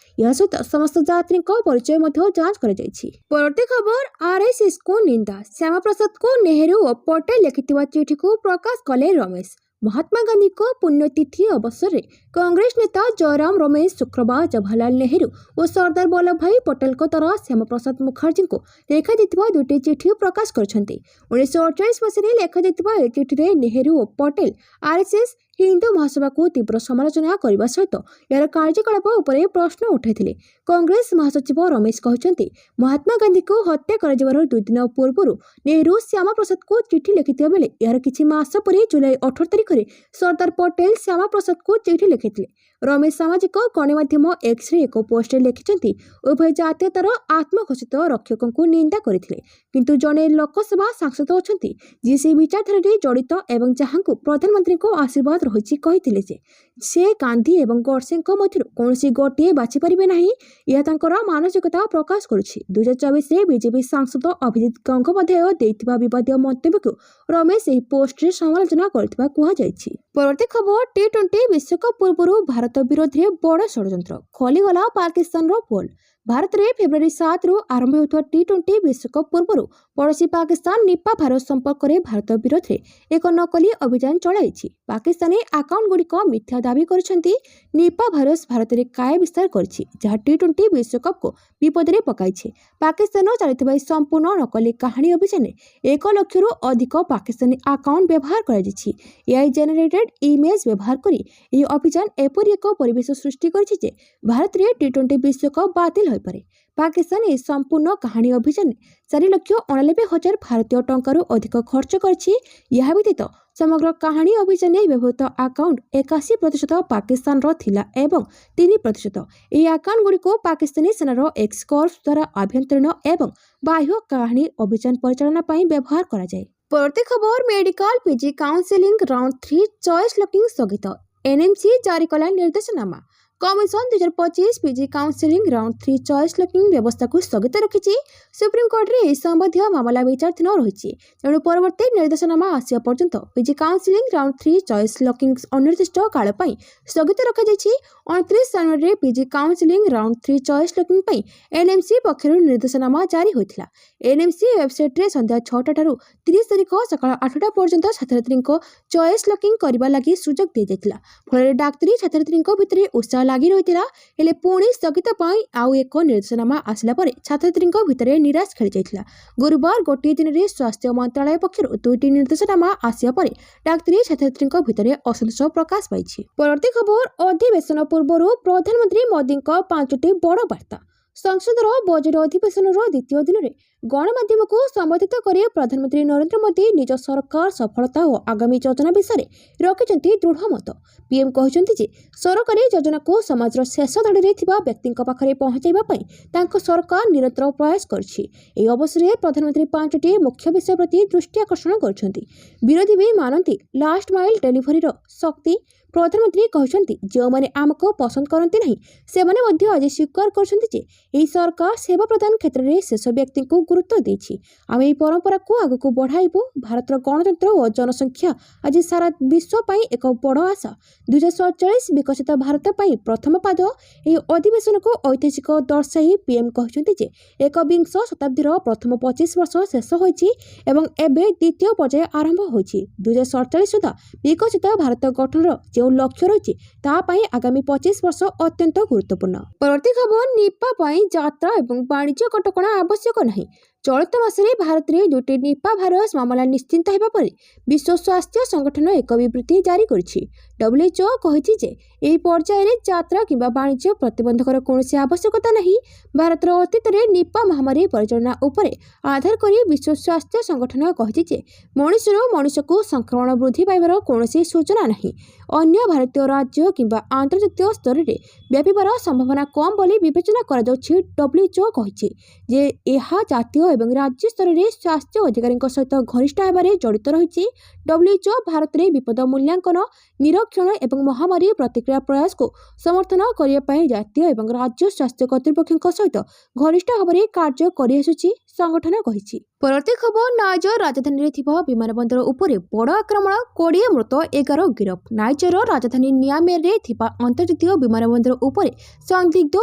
ଏହା ସହିତ ସମସ୍ତ ଯାତ୍ରୀଙ୍କ ପରିଚୟ ମଧ୍ୟ ଯାଞ୍ଚ କରାଯାଇଛି। ପରବର୍ତ୍ତୀ ଖବର, RSSକୁ ନିନ୍ଦା। ଶ୍ୟାମାପ୍ରସାଦଙ୍କୁ ନେହେରୁ ଓ ପଟେଲ ଲେଖିଥିବା ଚିଠିକୁ ପ୍ରକାଶ କଲେ ରମେଶ। ମହାତ୍ମା ଗାନ୍ଧୀଙ୍କ ପୁଣ୍ୟତିଥି ଅବସରରେ କଂଗ୍ରେସ ନେତା ଜୟରାମ ରମେଶ ଶୁକ୍ରବାର ଜବାହରଲାଲ ନେହେରୁ ଓ ସର୍ଦ୍ଦାର ବଲ୍ଲଭଭାଇ ପଟେଲଙ୍କ ଦ୍ୱାରା ଶ୍ୟାମାପ୍ରସାଦ ମୁଖାର୍ଜୀଙ୍କୁ ଲେଖାଯାଇଥିବା 2ଟି ଚିଠି ପ୍ରକାଶ କରିଛନ୍ତି। 1948 ମସିହାରେ ଲେଖାଯାଇଥିବା ଏହି ଚିଠିରେ ନେହେରୁ ଓ ପଟେଲ RSS ହିନ୍ଦୁ ମହାସଭାକୁ ତୀବ୍ର ସମାଲୋଚନା କରିବା ସହିତ ଏହାର କାର୍ଯ୍ୟକଳାପ ଉପରେ ପ୍ରଶ୍ନ ଉଠାଇଥିଲେ। କଂଗ୍ରେସ ମହାସଚିବ ରମେଶ କହିଛନ୍ତି, ମହାତ୍ମା ଗାନ୍ଧୀଙ୍କୁ ହତ୍ୟା କରାଯିବାର 2 ଦିନ ପୂର୍ବରୁ ନେହେରୁ ଶ୍ୟାମାପ୍ରସାଦଙ୍କୁ ଚିଠି ଲେଖିଥିବା ବେଳେ ଏହାର କିଛି ମାସ ପରେ ଜୁଲାଇ 18 ତାରିଖରେ ସର୍ଦ୍ଦାର ପଟେଲ ଶ୍ୟାମାପ୍ରସାଦଙ୍କୁ ଚିଠି ଲେଖିଥିଲେ। ରମେଶ ସାମାଜିକ ଗଣମାଧ୍ୟମ ଏକ୍ସରେ ଏକ ପୋଷ୍ଟରେ ଲେଖିଛନ୍ତି, ଉଭୟ ଜାତୀୟତାର ଆତ୍ମଘୋଷିତ ରକ୍ଷକଙ୍କୁ ନିନ୍ଦା କରିଥିଲେ, କିନ୍ତୁ ଜଣେ ଲୋକସଭା ସାଂସଦ ଅଛନ୍ତି ଯିଏ ସେହି ବିଚାରଧାରାରେ ଜଡ଼ିତ ଏବଂ ଯାହାଙ୍କୁ ପ୍ରଧାନମନ୍ତ୍ରୀଙ୍କ ଆଶୀର୍ବାଦ ରହିଛି କହିଥିଲେ ଯେ ସେ ଗାନ୍ଧୀ ଏବଂ ଗଡ଼ସେଙ୍କ ମଧ୍ୟରୁ କୌଣସି ଗୋଟିଏ ବାଛିପାରିବେ ନାହିଁ। ଏହା ତାଙ୍କର ମାନସିକତା ପ୍ରକାଶ କରୁଛି। 2024ରେ ବିଜେପି ସାଂସଦ ଅଭିଜିତ ଗଙ୍ଗୋପାଧ୍ୟାୟ ଦେଇଥିବା ବିବାଦୀୟ ମନ୍ତବ୍ୟକୁ ରମେଶ ଏହି ପୋଷ୍ଟରେ ସମାଲୋଚନା କରିଥିବା କୁହାଯାଇଛି। ପରବର୍ତ୍ତୀ ଖବର, ଟି20 ବିଶ୍ୱକପ୍ ପୂର୍ବରୁ ଭାରତ ବିରୋଧରେ ବଡ଼ ଷଡ଼ଯନ୍ତ୍ର, ଖୋଲିଗଲା ପାକିସ୍ତାନର ପୋଲ୍। ଭାରତରେ ଫେବୃଆରୀ 7ରୁ ଆରମ୍ଭ ହେଉଥିବା ଟି20 ବିଶ୍ୱକପ୍ ପୂର୍ବରୁ ପଡ଼ୋଶୀ ପାକିସ୍ତାନ ନିପା ଭାଇରସ୍ ସମ୍ପର୍କରେ ଭାରତ ବିରୋଧରେ ଏକ ନକଲି ଅଭିଯାନ ଚଳାଇଛି। ପାକିସ୍ତାନୀ ଆକାଉଣ୍ଟଗୁଡ଼ିକ ମିଥ୍ୟା ଦାବି କରିଛନ୍ତି ନିପା ଭାଇରସ୍ ଭାରତରେ କାୟା ବିସ୍ତାର କରିଛି, ଯାହା ଟି20 ବିଶ୍ୱକପ୍କୁ ବିପଦରେ ପକାଇଛି। ପାକିସ୍ତାନ ଚାଲିଥିବା ଏହି ସମ୍ପୂର୍ଣ୍ଣ ନକଲି କାହାଣୀ ଅଭିଯାନରେ 1 ଲକ୍ଷରୁ ଅଧିକ ପାକିସ୍ତାନୀ ଆକାଉଣ୍ଟ ବ୍ୟବହାର କରାଯାଇଛି। ଏଆଇ ଜେନେରେଟେଡ୍ ଇମେଜ୍ ବ୍ୟବହାର କରି ଏହି ଅଭିଯାନ ଏପରି ଏକ ପରିବେଶ ସୃଷ୍ଟି କରିଛି ଯେ ଭାରତରେ ଟି20 ବିଶ୍ୱକପ୍ ବାତିଲ ହୋଇପାରେ। ପାକିସ୍ତାନ ଏହି ସମ୍ପୂର୍ଣ୍ଣ କାହାଣୀ ଅଭିଯାନରେ 4,89,000 ଭାରତୀୟ ଟଙ୍କାରୁ ଅଧିକ ଖର୍ଚ୍ଚ କରିଛି। ଏହା ବ୍ୟତୀତ ସମଗ୍ର କାହାଣୀ ଅଭିଯାନରେ ବ୍ୟବହୃତ ଆକାଉଣ୍ଟ 81% ପାକିସ୍ତାନର ଥିଲା ଏବଂ 3% ଏହି ଆକାଉଣ୍ଟଗୁଡ଼ିକୁ ପାକିସ୍ତାନୀ ସେନାର ଏକ୍ସ କର୍ପସ ଦ୍ୱାରା ଆଭ୍ୟନ୍ତରୀଣ ଏବଂ ବାହ୍ୟ କାହାଣୀ ଅଭିଯାନ ପରିଚାଳନା ପାଇଁ ବ୍ୟବହାର କରାଯାଏ। ପରବର୍ତ୍ତୀ ଖବର, medical PG counselling round 3 choice locking ସ୍ଥଗିତ, ଏନଏମସି ଜାରି କଲା ନିର୍ଦ୍ଦେଶନାମା। Commission 2025 PG counselling round 3 choice locking ବ୍ୟବସ୍ଥାକୁ ସ୍ଥଗିତ ରଖିଛି। ସୁପ୍ରିମକୋର୍ଟରେ ଏହି ସମ୍ବନ୍ଧୀୟ ମାମଲା ବିଚାରାଧୀନ ରହିଛି। ତେଣୁ ପରବର୍ତ୍ତୀ ନିର୍ଦ୍ଦେଶନାମା ଆସିବା ପର୍ଯ୍ୟନ୍ତ PG counselling round 3 choice locking ଅନିର୍ଦ୍ଦିଷ୍ଟ କାଳ ପାଇଁ ସ୍ଥଗିତ ରଖାଯାଇଛି। 29 ଜାନୁଆରୀରେ PG counselling round 3 choice locking ପାଇଁ ଏନଏମସି ପକ୍ଷରୁ ନିର୍ଦ୍ଦେଶନାମା ଜାରି ହୋଇଥିଲା। ଏନଏମସି ୱେବସାଇଟ୍ରେ ସନ୍ଧ୍ୟା 6ଟା ଠାରୁ 30 ତାରିଖ ସକାଳ 8ଟା ପର୍ଯ୍ୟନ୍ତ ଛାତ୍ରଛାତ୍ରୀଙ୍କ ଚଏସ୍ ଲକିଂ କରିବା ଲାଗି ସୁଯୋଗ ଦିଆଯାଇଥିଲା। ଫଳରେ ଡାକ୍ତରୀ ଛାତ୍ରଛାତ୍ରୀଙ୍କ ଭିତରେ ଉତ୍ସାହ ଲାଗି ରହିଥିଲା। ହେଲେ ପୁଣି ସ୍ଥଗିତ ପାଇଁ ଆଉ ଏକ ନିର୍ଦ୍ଦେଶନାମା ଆସିଲା ପରେ ଛାତ୍ରଛାତ୍ରୀଙ୍କ ଭିତରେ ନିରାଶ ଖେଳିଯାଇଥିଲା। ଗୁରୁବାର ଗୋଟିଏ ଦିନରେ ସ୍ୱାସ୍ଥ୍ୟ ମନ୍ତ୍ରଣାଳୟ ପକ୍ଷରୁ 2ଟି ନିର୍ଦ୍ଦେଶନାମା ଆସିବା ପରେ ଡାକ୍ତରୀ ଛାତ୍ରଛାତ୍ରୀଙ୍କ ଭିତରେ ଅସନ୍ତୋଷ ପ୍ରକାଶ ପାଇଛି। ପରବର୍ତ୍ତୀ ଖବର, ଅଧିବେଶନ ପୂର୍ବରୁ ପ୍ରଧାନମନ୍ତ୍ରୀ ମୋଦିଙ୍କ 5ଟି ବଡ଼ ବାର୍ତ୍ତା। ସଂସଦର ବଜେଟ୍ ଅଧିବେଶନର ଦ୍ୱିତୀୟ ଦିନରେ ଗଣମାଧ୍ୟମକୁ ସମ୍ବୋଧିତ କରି ପ୍ରଧାନମନ୍ତ୍ରୀ ନରେନ୍ଦ୍ର ମୋଦି ନିଜ ସରକାର ସଫଳତା ଓ ଆଗାମୀ ଯୋଜନା ବିଷୟରେ ରଖିଛନ୍ତି ଦୃଢ଼ ମତ। ପିଏମ୍ କହିଛନ୍ତି ଯେ ସରକାରୀ ଯୋଜନାକୁ ସମାଜର ଶେଷ ଧାଡ଼ିରେ ଥିବା ବ୍ୟକ୍ତିଙ୍କ ପାଖରେ ପହଞ୍ଚାଇବା ପାଇଁ ତାଙ୍କ ସରକାର ନିରନ୍ତର ପ୍ରୟାସ କରିଛି। ଏହି ଅବସରରେ ପ୍ରଧାନମନ୍ତ୍ରୀ 5ଟି ମୁଖ୍ୟ ବିଷୟ ପ୍ରତି ଦୃଷ୍ଟି ଆକର୍ଷଣ କରିଛନ୍ତି। ବିରୋଧୀ ବି ମାନନ୍ତି ଲାଷ୍ଟ ମାଇଲ ଡେଲିଭରିର ଶକ୍ତି। ପ୍ରଧାନମନ୍ତ୍ରୀ କହିଛନ୍ତି, ଯେଉଁମାନେ ଆମକୁ ପସନ୍ଦ କରନ୍ତି ନାହିଁ ସେମାନେ ମଧ୍ୟ ଆଜି ସ୍ୱୀକାର କରୁଛନ୍ତି ଯେ ଏହି ସରକାର ସେବା ପ୍ରଦାନ କ୍ଷେତ୍ରରେ ଶେଷ ବ୍ୟକ୍ତିଙ୍କୁ ଗୁରୁତ୍ୱ ଦେଇଛି। ଆମେ ଏହି ପରମ୍ପରାକୁ ଆଗକୁ ବଢ଼ାଇବୁ। ଭାରତର ଗଣତନ୍ତ୍ର ଓ ଜନସଂଖ୍ୟା ଆଜି ସାରା ବିଶ୍ୱ ପାଇଁ ଏକ ବଡ଼ ଆଶା। 2047 ବିକଶିତ ଭାରତ ପାଇଁ ପ୍ରଥମ ପାଦ। ଏହି ଅଧିବେଶନକୁ ଐତିହାସିକ ଦର୍ଶାଇ ପିଏମ୍ କହିଛନ୍ତି ଯେ ଏକବିଂଶ ଶତାବ୍ଦୀର ପ୍ରଥମ 25 ବର୍ଷ ଶେଷ ହୋଇଛି ଏବଂ ଏବେ ଦ୍ୱିତୀୟ ପର୍ଯ୍ୟାୟ ଆରମ୍ଭ ହୋଇଛି। 2047 ସୁଦ୍ଧା ବିକଶିତ ଭାରତ ଗଠନର ଯେଉଁ ଲକ୍ଷ୍ୟ ରହିଛି ତାହା ପାଇଁ ଆଗାମୀ 25 ବର୍ଷ ଅତ୍ୟନ୍ତ ଗୁରୁତ୍ୱପୂର୍ଣ୍ଣ। ପରବର୍ତ୍ତୀ ଖବର, ନିପା ପାଇଁ ଯାତ୍ରା ଏବଂ ବାଣିଜ୍ୟ କଟକଣା ଆବଶ୍ୟକ ନାହିଁ। ଚଳିତ ମାସରେ ଭାରତରେ 2ଟି ନିପା ଭାଇରସ୍ ମାମଲା ନିଶ୍ଚିତ ହେବା ପରେ ବିଶ୍ୱ ସ୍ୱାସ୍ଥ୍ୟ ସଂଗଠନ ଏକ ବିବୃତ୍ତି ଜାରି କରିଛି। WHO କହିଛି ଯେ ଏହି ପର୍ଯ୍ୟାୟରେ ଯାତ୍ରା କିମ୍ବା ବାଣିଜ୍ୟ ପ୍ରତିବନ୍ଧକର କୌଣସି ଆବଶ୍ୟକତା ନାହିଁ। ଭାରତର ଅତୀତରେ ନିପା ମହାମାରୀ ପରିଚାଳନା ଉପରେ ଆଧାର କରି ବିଶ୍ୱ ସ୍ୱାସ୍ଥ୍ୟ ସଂଗଠନ କହିଛି ଯେ ମଣିଷରୁ ମଣିଷକୁ ସଂକ୍ରମଣ ବୃଦ୍ଧି ପାଇବାର କୌଣସି ସୂଚନା ନାହିଁ। ଅନ୍ୟ ଭାରତୀୟ ରାଜ୍ୟ କିମ୍ବା ଆନ୍ତର୍ଜାତୀୟ ସ୍ତରରେ ବ୍ୟାପିବାର ସମ୍ଭାବନା କମ୍ ବୋଲି ବିବେଚନା କରାଯାଉଛି। WHO କହିଛି ଯେ ଏହା ଜାତୀୟ ଏବଂ ରାଜ୍ୟ ସ୍ତରରେ ସ୍ୱାସ୍ଥ୍ୟ ଅଧିକାରୀଙ୍କ ସହିତ ଘନିଷ୍ଠ ହେବାରେ ଜଡ଼ିତ ରହିଛି। WHO ଭାରତରେ ବିପଦ ମୂଲ୍ୟାଙ୍କନ, ନିରୀକ୍ଷଣ ଏବଂ ମହାମାରୀ ପ୍ରତିକ୍ରିୟା ପ୍ରୟାସକୁ ସମର୍ଥନ କରିବା ପାଇଁ ଜାତୀୟ ଏବଂ ରାଜ୍ୟ ସ୍ୱାସ୍ଥ୍ୟ କର୍ତ୍ତୃପକ୍ଷଙ୍କ ସହିତ ଘନିଷ୍ଠ ଭାବରେ କାର୍ଯ୍ୟ କରିଆସୁଛି, ସଂଗଠନ କହିଛି। ପରବର୍ତ୍ତୀ ଖବର, ନାଇଜର ରାଜଧାନୀରେ ଥିବା ବିମାନବନ୍ଦର ଉପରେ ବଡ଼ ଆକ୍ରମଣ, 20 ମୃତ 11 ଗିରଫ। ନାଇଜର ରାଜଧାନୀ ନିଆମେରରେ ଥିବା ଅନ୍ତର୍ଜାତୀୟ ବିମାନବନ୍ଦର ଉପରେ ସନ୍ଦିଗ୍ଧ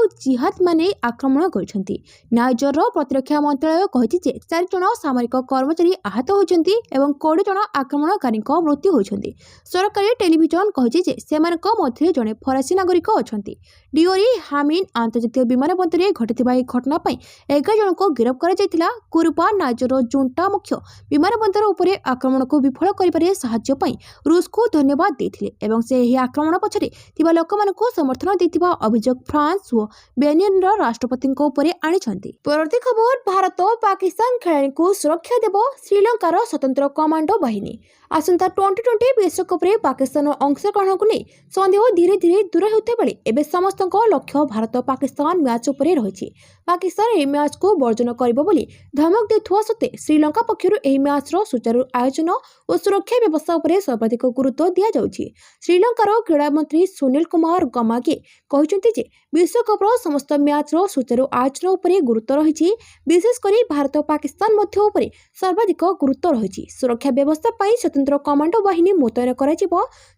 ଜିହାଦମାନେ ଆକ୍ରମଣ କରିଛନ୍ତି। ନାଇଜରର ପ୍ରତିରକ୍ଷା ମନ୍ତ୍ରଣାଳୟ କହିଛି ଯେ 4 ଜଣ ସାମରିକ କର୍ମଚାରୀ ଆହତ ହୋଇଛନ୍ତି ଏବଂ 20 ଜଣ ଆକ୍ରମଣକାରୀଙ୍କ ମୃତ୍ୟୁ ହୋଇଛନ୍ତି। ସରକାରୀ ଟେଲିଭିଜନ କହିଛି ଯେ ସେମାନଙ୍କ ମଧ୍ୟରେ ଜଣେ ଫରାସୀ ନାଗରିକ ଅଛନ୍ତି। ଡିଓରି ହାମିନ୍ ଆନ୍ତର୍ଜାତୀୟ ବିମାନବନ୍ଦରରେ ଘଟିଥିବା ଏହି ଘଟଣା ପାଇଁ 11 ଜଣଙ୍କୁ ଗିରଫ କରାଯାଇଥିଲା। କରିଥିଲା। ଗୁରୁବାର ନାଇଜର ଜୁଣ୍ଟା ମୁଖ୍ୟ ବିମାନ ବନ୍ଦର ଉପରେ ଆକ୍ରମଣକୁ ବିଫଳ କରିବାରେ ସାହାଯ୍ୟ ପାଇଁ ରୁଷକୁ ଧନ୍ୟବାଦ ଦେଇଥିଲେ ଏବଂ ସେ ଏହି ଆକ୍ରମଣ ପଛରେ ଥିବା ଲୋକମାନଙ୍କୁ ସମର୍ଥନ ଦେଇଥିବା ଅଭିଯୋଗ ଫ୍ରାନ୍ସ ଓ ବେନିନ୍ର ରାଷ୍ଟ୍ରପତିଙ୍କ ଉପରେ ଆଣିଛନ୍ତି। ପରବର୍ତ୍ତୀ ଖବର, ଭାରତ ପାକିସ୍ତାନ ଖେଳାଳିଙ୍କୁ ସୁରକ୍ଷା ଦେବ ଶ୍ରୀଲଙ୍କାର ସ୍ୱତନ୍ତ୍ର କମାଣ୍ଡୋ ବାହିନୀ। ଆସନ୍ତା ଟି20 ବିଶ୍ୱକପରେ ପାକିସ୍ତାନର ଅଂଶଗ୍ରହଣକୁ ନେଇ ସନ୍ଦେହ ଧୀରେ ଧୀରେ ଦୂର ହେଉଥିବା ବେଳେ ଏବେ ସମସ୍ତଙ୍କ ଲକ୍ଷ୍ୟ ଭାରତ ପାକିସ୍ତାନ ମ୍ୟାଚ୍ ଉପରେ ରହିଛି। ପାକିସ୍ତାନ ଏହି ମ୍ୟାଚ୍କୁ ବର୍ଜନ କରିବ ବୋଲି ଧମକ ଦେଉଥିବା ସତ୍ତ୍ୱେ ଶ୍ରୀଲଙ୍କା ପକ୍ଷରୁ ଏହି ମ୍ୟାଚ୍ର ସୁଚାରୁ ଆୟୋଜନ ଓ ସୁରକ୍ଷା ବ୍ୟବସ୍ଥା ଉପରେ ସର୍ବାଧିକ ଗୁରୁତ୍ୱ ଦିଆଯାଉଛି। ଶ୍ରୀଲଙ୍କାର କ୍ରୀଡ଼ା ମନ୍ତ୍ରୀ ସୁନୀଲ କୁମାର ଗମାଗେ କହିଛନ୍ତି ଯେ ବିଶ୍ୱକପର ସମସ୍ତ ମ୍ୟାଚ୍ର ସୁଚାରୁ ଆୟୋଜନ ଉପରେ ଗୁରୁତ୍ୱ ରହିଛି। ବିଶେଷ କରି ଭାରତ ପାକିସ୍ତାନ ମଧ୍ୟ ଉପରେ ସର୍ବାଧିକ ଗୁରୁତ୍ୱ ରହିଛି। ସୁରକ୍ଷା ବ୍ୟବସ୍ଥା ପାଇଁ ସ୍ୱତନ୍ତ୍ର କମାଣ୍ଡୋ ବାହିନୀ ମୁତୟନ କରାଯିବ।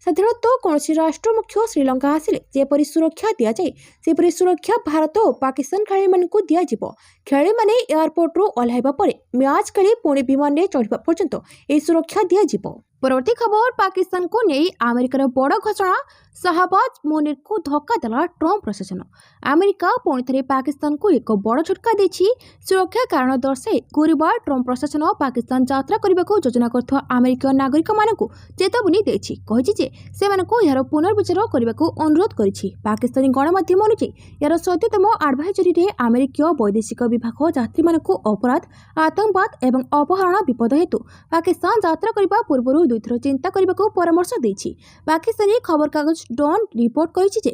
ସାଧାରଣତଃ କୌଣସି ରାଷ୍ଟ୍ର ମୁଖ୍ୟ ଶ୍ରୀଲଙ୍କା ଆସିଲେ ଯେପରି ସୁରକ୍ଷା ଦିଆଯାଏ ସେପରି ସୁରକ୍ଷା ଭାରତ ଓ ପାକିସ୍ତାନ ଖେଳାଳିମାନଙ୍କୁ ଦିଆଯିବ। ଖେଳାଳିମାନେ ଏୟାରପୋର୍ଟରୁ ଓହ୍ଲାଇବା ପରେ ମ୍ୟାଚ୍ ଖେଳି ପୁଣି ବିମାନରେ ଚଢ଼ିବା ପର୍ଯ୍ୟନ୍ତ ଏହି ସୁରକ୍ଷା ଦିଆଯିବ। ପରବର୍ତ୍ତୀ ଖବର, ପାକିସ୍ତାନକୁ ନେଇ ଆମେରିକାର ବଡ଼ ଘୋଷଣା, ଶାହବାଜ ମୁନିରକୁ ଧକ୍କା ଦେଲା ଟ୍ରମ୍ପ ପ୍ରଶାସନ। ଆମେରିକା ପୁଣିଥରେ ପାକିସ୍ତାନକୁ ଏକ ବଡ଼ ଝଟକା ଦେଇଛି। ସୁରକ୍ଷା କାରଣ ଦର୍ଶାଇ ଗୁରୁବାର ଟ୍ରମ୍ପ ପ୍ରଶାସନ ପାକିସ୍ତାନ ଯାତ୍ରା କରିବାକୁ ଯୋଜନା କରୁଥିବା ଆମେରିକୀୟ ନାଗରିକମାନଙ୍କୁ ଚେତାବନୀ ଦେଇଛି। କହିଛି ଯେ ସେମାନଙ୍କୁ ଏହାର ପୁନର୍ବିଚାର କରିବାକୁ ଅନୁରୋଧ କରିଛି। ପାକିସ୍ତାନୀ ଗଣମାଧ୍ୟମ ଅନୁଯାୟୀ ଏହାର ସଦ୍ୟତମ ଆଡଭାଇଜରୀରେ ଆମେରିକୀୟ ବୈଦେଶିକ ବିଭାଗ ଯାତ୍ରୀମାନଙ୍କୁ ଅପରାଧ, ଆତଙ୍କବାଦ ଏବଂ ଅପହରଣ ବିପଦ ହେତୁ ପାକିସ୍ତାନ ଯାତ୍ରା କରିବା ପୂର୍ବରୁ ଦୁଇଥର ଚିନ୍ତା କରିବାକୁ ପରାମର୍ଶ ଦେଇଛି। ପାକିସ୍ତାନୀ ଖବରକାଗଜ ଡନ୍ ରିପୋର୍ଟ କରିଛି ଯେ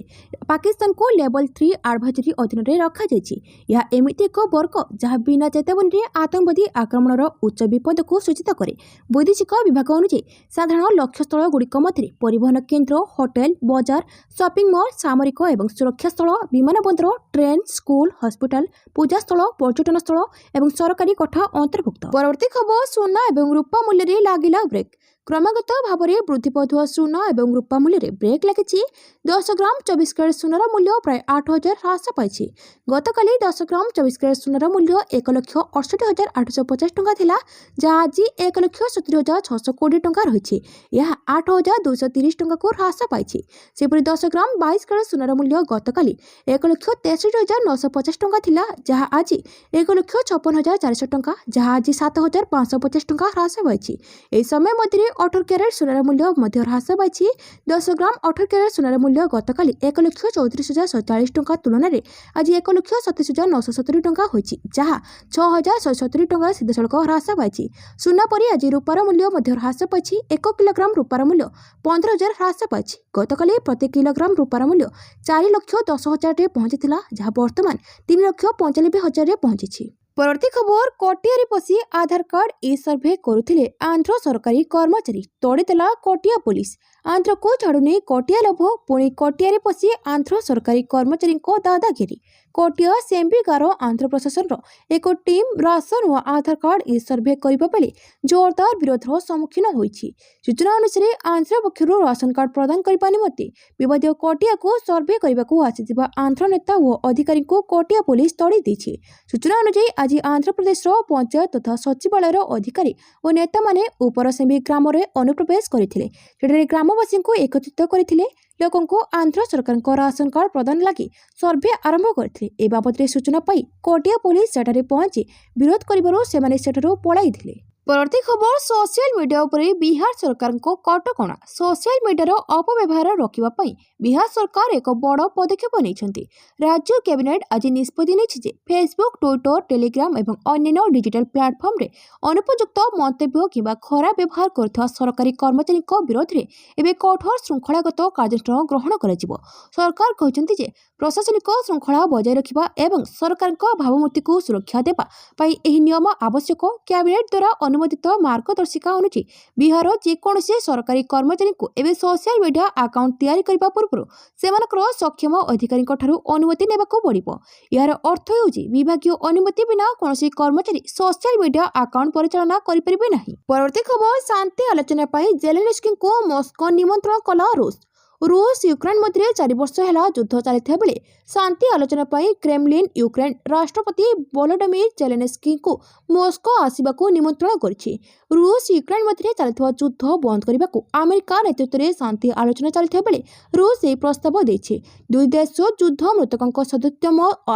ପାକିସ୍ତାନକୁ ଲେବଲ୍ 3 ଆଡଭାଇଜରୀ ଅଧୀନରେ ରଖାଯାଇଛି। ଏହା ଏମିତି ଏକ ବର୍ଗ ଯାହା ବିନା ଚେତାବନୀରେ ଆତଙ୍କବାଦୀ ଆକ୍ରମଣର ଉଚ୍ଚ ବିପଦକୁ ସୂଚିତ କରେ। ବୈଦେଶିକ ବିଭାଗ ଅନୁଯାୟୀ ସାଧାରଣ ଲକ୍ଷ୍ୟସ୍ଥଳଗୁଡ଼ିକ ମଧ୍ୟରେ ପରିବହନ କେନ୍ଦ୍ର, ହୋଟେଲ, ବଜାର, ସପିଂ ମଲ୍, ସାମରିକ ଏବଂ ସୁରକ୍ଷା ସ୍ଥଳ, ବିମାନ ବନ୍ଦର, ଟ୍ରେନ୍, ସ୍କୁଲ, ହସ୍ପିଟାଲ, ପୂଜାସ୍ଥଳ, ପର୍ଯ୍ୟଟନ ସ୍ଥଳ ଏବଂ ସରକାରୀ କୋଠା ଅନ୍ତର୍ଭୁକ୍ତ। ପରବର୍ତ୍ତୀ ଖବର, ସୁନା ଏବଂ ରୂପା ମୂଲ୍ୟରେ ଲାଗିଲା ବ୍ରେକ୍। କ୍ରମାଗତ ଭାବରେ ବୃଦ୍ଧି ପାଉଥିବା ସୁନା ଏବଂ ରୂପା ମୂଲ୍ୟରେ ବ୍ରେକ୍ ଲାଗିଛି। 10 ଗ୍ରାମ 24 କ୍ୟାରେଟ୍ ସୁନାର ମୂଲ୍ୟ ପ୍ରାୟ 8,000 ହ୍ରାସ ପାଇଛି। ଗତକାଲି 10 ଗ୍ରାମ 24 କ୍ୟାରେଟ୍ ସୁନାର ମୂଲ୍ୟ 1,68,850 ଟଙ୍କା ଥିଲା, ଯାହା ଆଜି 1,70,620 ଟଙ୍କା ରହିଛି। ଏହା 8,230 ଟଙ୍କାକୁ ହ୍ରାସ ପାଇଛି। ସେପରି 10 ଗ୍ରାମ 22 କ୍ୟାରେଟ୍ ସୁନାର ମୂଲ୍ୟ ଗତକାଲି 1,63,950 ଟଙ୍କା ଥିଲା, ଯାହା ଆଜି 1,56,400 ଟଙ୍କା, ଯାହା ଆଜି 7,550 ଟଙ୍କା ହ୍ରାସ ପାଇଛି। ଏହି ସମୟ ମଧ୍ୟରେ 18 କ୍ୟାରେଟ୍ ସୁନାର ମୂଲ୍ୟ ମଧ୍ୟ ହ୍ରାସ ପାଇଛି। 10 ଗ୍ରାମ 18 କ୍ୟାରେଟ୍ ସୁନାର ମୂଲ୍ୟ ଗତକାଲି 1,34,140 ଟଙ୍କା ତୁଳନାରେ ଆଜି 1,27,970 ଟଙ୍କା ହୋଇଛି, ଯାହା 6,170 ଟଙ୍କା ସିଧାସଳଖ ହ୍ରାସ ପାଇଛି। ସୁନା ପରି ଆଜି ରୂପାର ମୂଲ୍ୟ ମଧ୍ୟ ହ୍ରାସ ପାଇଛି। 1 କିଲୋଗ୍ରାମ ରୂପାର ମୂଲ୍ୟ 15,000 ହ୍ରାସ ପାଇଛି। ଗତକାଲି ପ୍ରତି କିଲୋଗ୍ରାମ ରୂପାର ମୂଲ୍ୟ 4,10,000ରେ ପହଞ୍ଚିଥିଲା, ଯାହା ବର୍ତ୍ତମାନ 3,95,000ରେ ପହଞ୍ଚିଛି। ପରବର୍ତ୍ତୀ ଖବର, କଟିଆରେ ପଶି ଆଧାର କାର୍ଡ ଇ-ସର୍ଭେ କରୁଥିଲେ ଆନ୍ଧ୍ର ସରକାରୀ କର୍ମଚାରୀ, ତଡ଼ିଦେଲା କଟିଆ ପୋଲିସ। ଆନ୍ଧ୍ରକୁ ଛାଡୁନି କଟିଆ ଲୋଭ, ପୁଣି କଟିଆରେ ପଶି ଆନ୍ଧ୍ର ସରକାରୀ କର୍ମଚାରୀଙ୍କ ଦାଦାଗିରି। କଟିଆ ସେମ୍ବିଗାର ଆନ୍ଧ୍ର ପ୍ରଶାସନର ଏକ ଟିମ୍ ରାସନ ଓ ଆଧାର କାର୍ଡ ଇ-ସର୍ଭେ କରିବା ବେଳେ ଜୋରଦାର ବିରୋଧର ସମ୍ମୁଖୀନ ହୋଇଛି। ସୂଚନା ଅନୁସାରେ ଆନ୍ଧ୍ର ପକ୍ଷରୁ ରାସନ କାର୍ଡ ପ୍ରଦାନ କରିବା ନିମନ୍ତେ ବିବାଦୀୟ କଟିଆକୁ ସର୍ଭେ କରିବାକୁ ଆସିଥିବା ଆନ୍ଧ୍ର ନେତା ଓ ଅଧିକାରୀଙ୍କୁ କଟିଆ ପୋଲିସ ତଡ଼ି ଦେଇଛି। ସୂଚନା ଅନୁଯାୟୀ ଆଜି ଆନ୍ଧ୍ରପ୍ରଦେଶର ପଞ୍ଚାୟତ ତଥା ସଚିବାଳୟର ଅଧିକାରୀ ଓ ନେତାମାନେ ଉପରସେମ୍ବି ଗ୍ରାମରେ ଅନୁପ୍ରବେଶ କରିଥିଲେ। ସେଠାରେ ଗ୍ରାମବାସୀଙ୍କୁ ଏକତ୍ରିତ କରିଥିଲେ। ଲୋକଙ୍କୁ ଆନ୍ଧ୍ର ସରକାରଙ୍କ ରାସନ କାର୍ଡ ପ୍ରଦାନ ଲାଗି ସର୍ଭେ ଆରମ୍ଭ କରିଥିଲେ। ଏ ବାବଦରେ ସୂଚନା ପାଇ କଟିଆ ପୋଲିସ ସେଠାରେ ପହଞ୍ଚି ବିରୋଧ କରିବାରୁ ସେମାନେ ସେଠାରୁ ପଳାଇଥିଲେ। ପରବର୍ତ୍ତୀ ଖବର, ସୋସିଆଲ ମିଡିଆ ଉପରେ ବିହାର ସରକାରଙ୍କ କଟକଣା। ସୋସିଆଲ ମିଡିଆର ଅପବ୍ୟବହାର ରୋକିବା ପାଇଁ ବିହାର ସରକାର ଏକ ବଡ଼ ପଦକ୍ଷେପ ନେଇଛନ୍ତି। ରାଜ୍ୟ କ୍ୟାବିନେଟ୍ ଆଜି ନିଷ୍ପତ୍ତି ନେଇଛି ଯେ ଫେସବୁକ୍, ଟ୍ୱିଟର, ଟେଲିଗ୍ରାମ ଏବଂ ଅନ୍ୟାନ୍ୟ ଡିଜିଟାଲ ପ୍ଲାଟଫର୍ମରେ ଅନୁପଯୁକ୍ତ ମନ୍ତବ୍ୟ କିମ୍ବା ଖରାପ ବ୍ୟବହାର କରୁଥିବା ସରକାରୀ କର୍ମଚାରୀଙ୍କ ବିରୋଧରେ ଏବେ କଠୋର ଶୃଙ୍ଖଳାଗତ କାର୍ଯ୍ୟାନୁଷ୍ଠାନ ଗ୍ରହଣ କରାଯିବ। ସରକାର କହିଛନ୍ତି ଯେ ପ୍ରଶାସନିକ ଶୃଙ୍ଖଳା ବଜାୟ ରଖିବା ଏବଂ ସରକାରଙ୍କ ଭାବମୂର୍ତ୍ତିକୁ ସୁରକ୍ଷା ଦେବା ପାଇଁ ଏହି ନିୟମ ଆବଶ୍ୟକ। କ୍ୟାବିନେଟ୍ ଦ୍ୱାରା ଅନୁମୋଦିତ ମାର୍ଗଦର୍ଶିକା ଅନୁଯାୟୀ ବିହାର ଯେକୌଣସି ସରକାରୀ କର୍ମଚାରୀଙ୍କୁ ଏବେ ସୋସିଆଲ ମିଡିଆ ଆକାଉଣ୍ଟ ତିଆରି କରିବା ପୂର୍ବରୁ ସେମାନଙ୍କର ସକ୍ଷମ ଅଧିକାରୀଙ୍କଠାରୁ ଅନୁମତି ନେବାକୁ ପଡ଼ିବ। ଏହାର ଅର୍ଥ ହେଉଛି ବିଭାଗୀୟ ଅନୁମତି ବିନା କୌଣସି କର୍ମଚାରୀ ସୋସିଆଲ ମିଡିଆ ଆକାଉଣ୍ଟ ପରିଚାଳନା କରିପାରିବେ ନାହିଁ। ପରବର୍ତ୍ତୀ ଖବର, ଶାନ୍ତି ଆଲୋଚନା ପାଇଁ ଜେଲେନ୍ସ୍କିଙ୍କୁ ମସ୍କୋ ନିମନ୍ତ୍ରଣ କଲା ରୁଷ। ରୁଷ ୟୁକ୍ରେନ ମଧ୍ୟରେ 4 ବର୍ଷ ହେଲା ଯୁଦ୍ଧ ଚାଲିଥିବା ବେଳେ ଶାନ୍ତି ଆଲୋଚନା ପାଇଁ କ୍ରେମଲିନ୍ ୟୁକ୍ରେନ ରାଷ୍ଟ୍ରପତି ଭଲୋଡିମିର ଜେଲେନ୍ସ୍କିଙ୍କୁ ମସ୍କୋ ଆସିବାକୁ ନିମନ୍ତ୍ରଣ କରିଛି। ରୁଷ ୟୁକ୍ରେନ ମଧ୍ୟରେ ଚାଲିଥିବା ଯୁଦ୍ଧ ବନ୍ଦ କରିବାକୁ ଆମେରିକା ନେତୃତ୍ୱରେ ଶାନ୍ତି ଆଲୋଚନା ଚାଲିଥିବା ବେଳେ ରୁଷ ଏହି ପ୍ରସ୍ତାବ ଦେଇଛି। ଦୁଇ ଦେଶ ଯୁଦ୍ଧ ମୃତକଙ୍କ ସଦସ୍ୟତ୍ୱ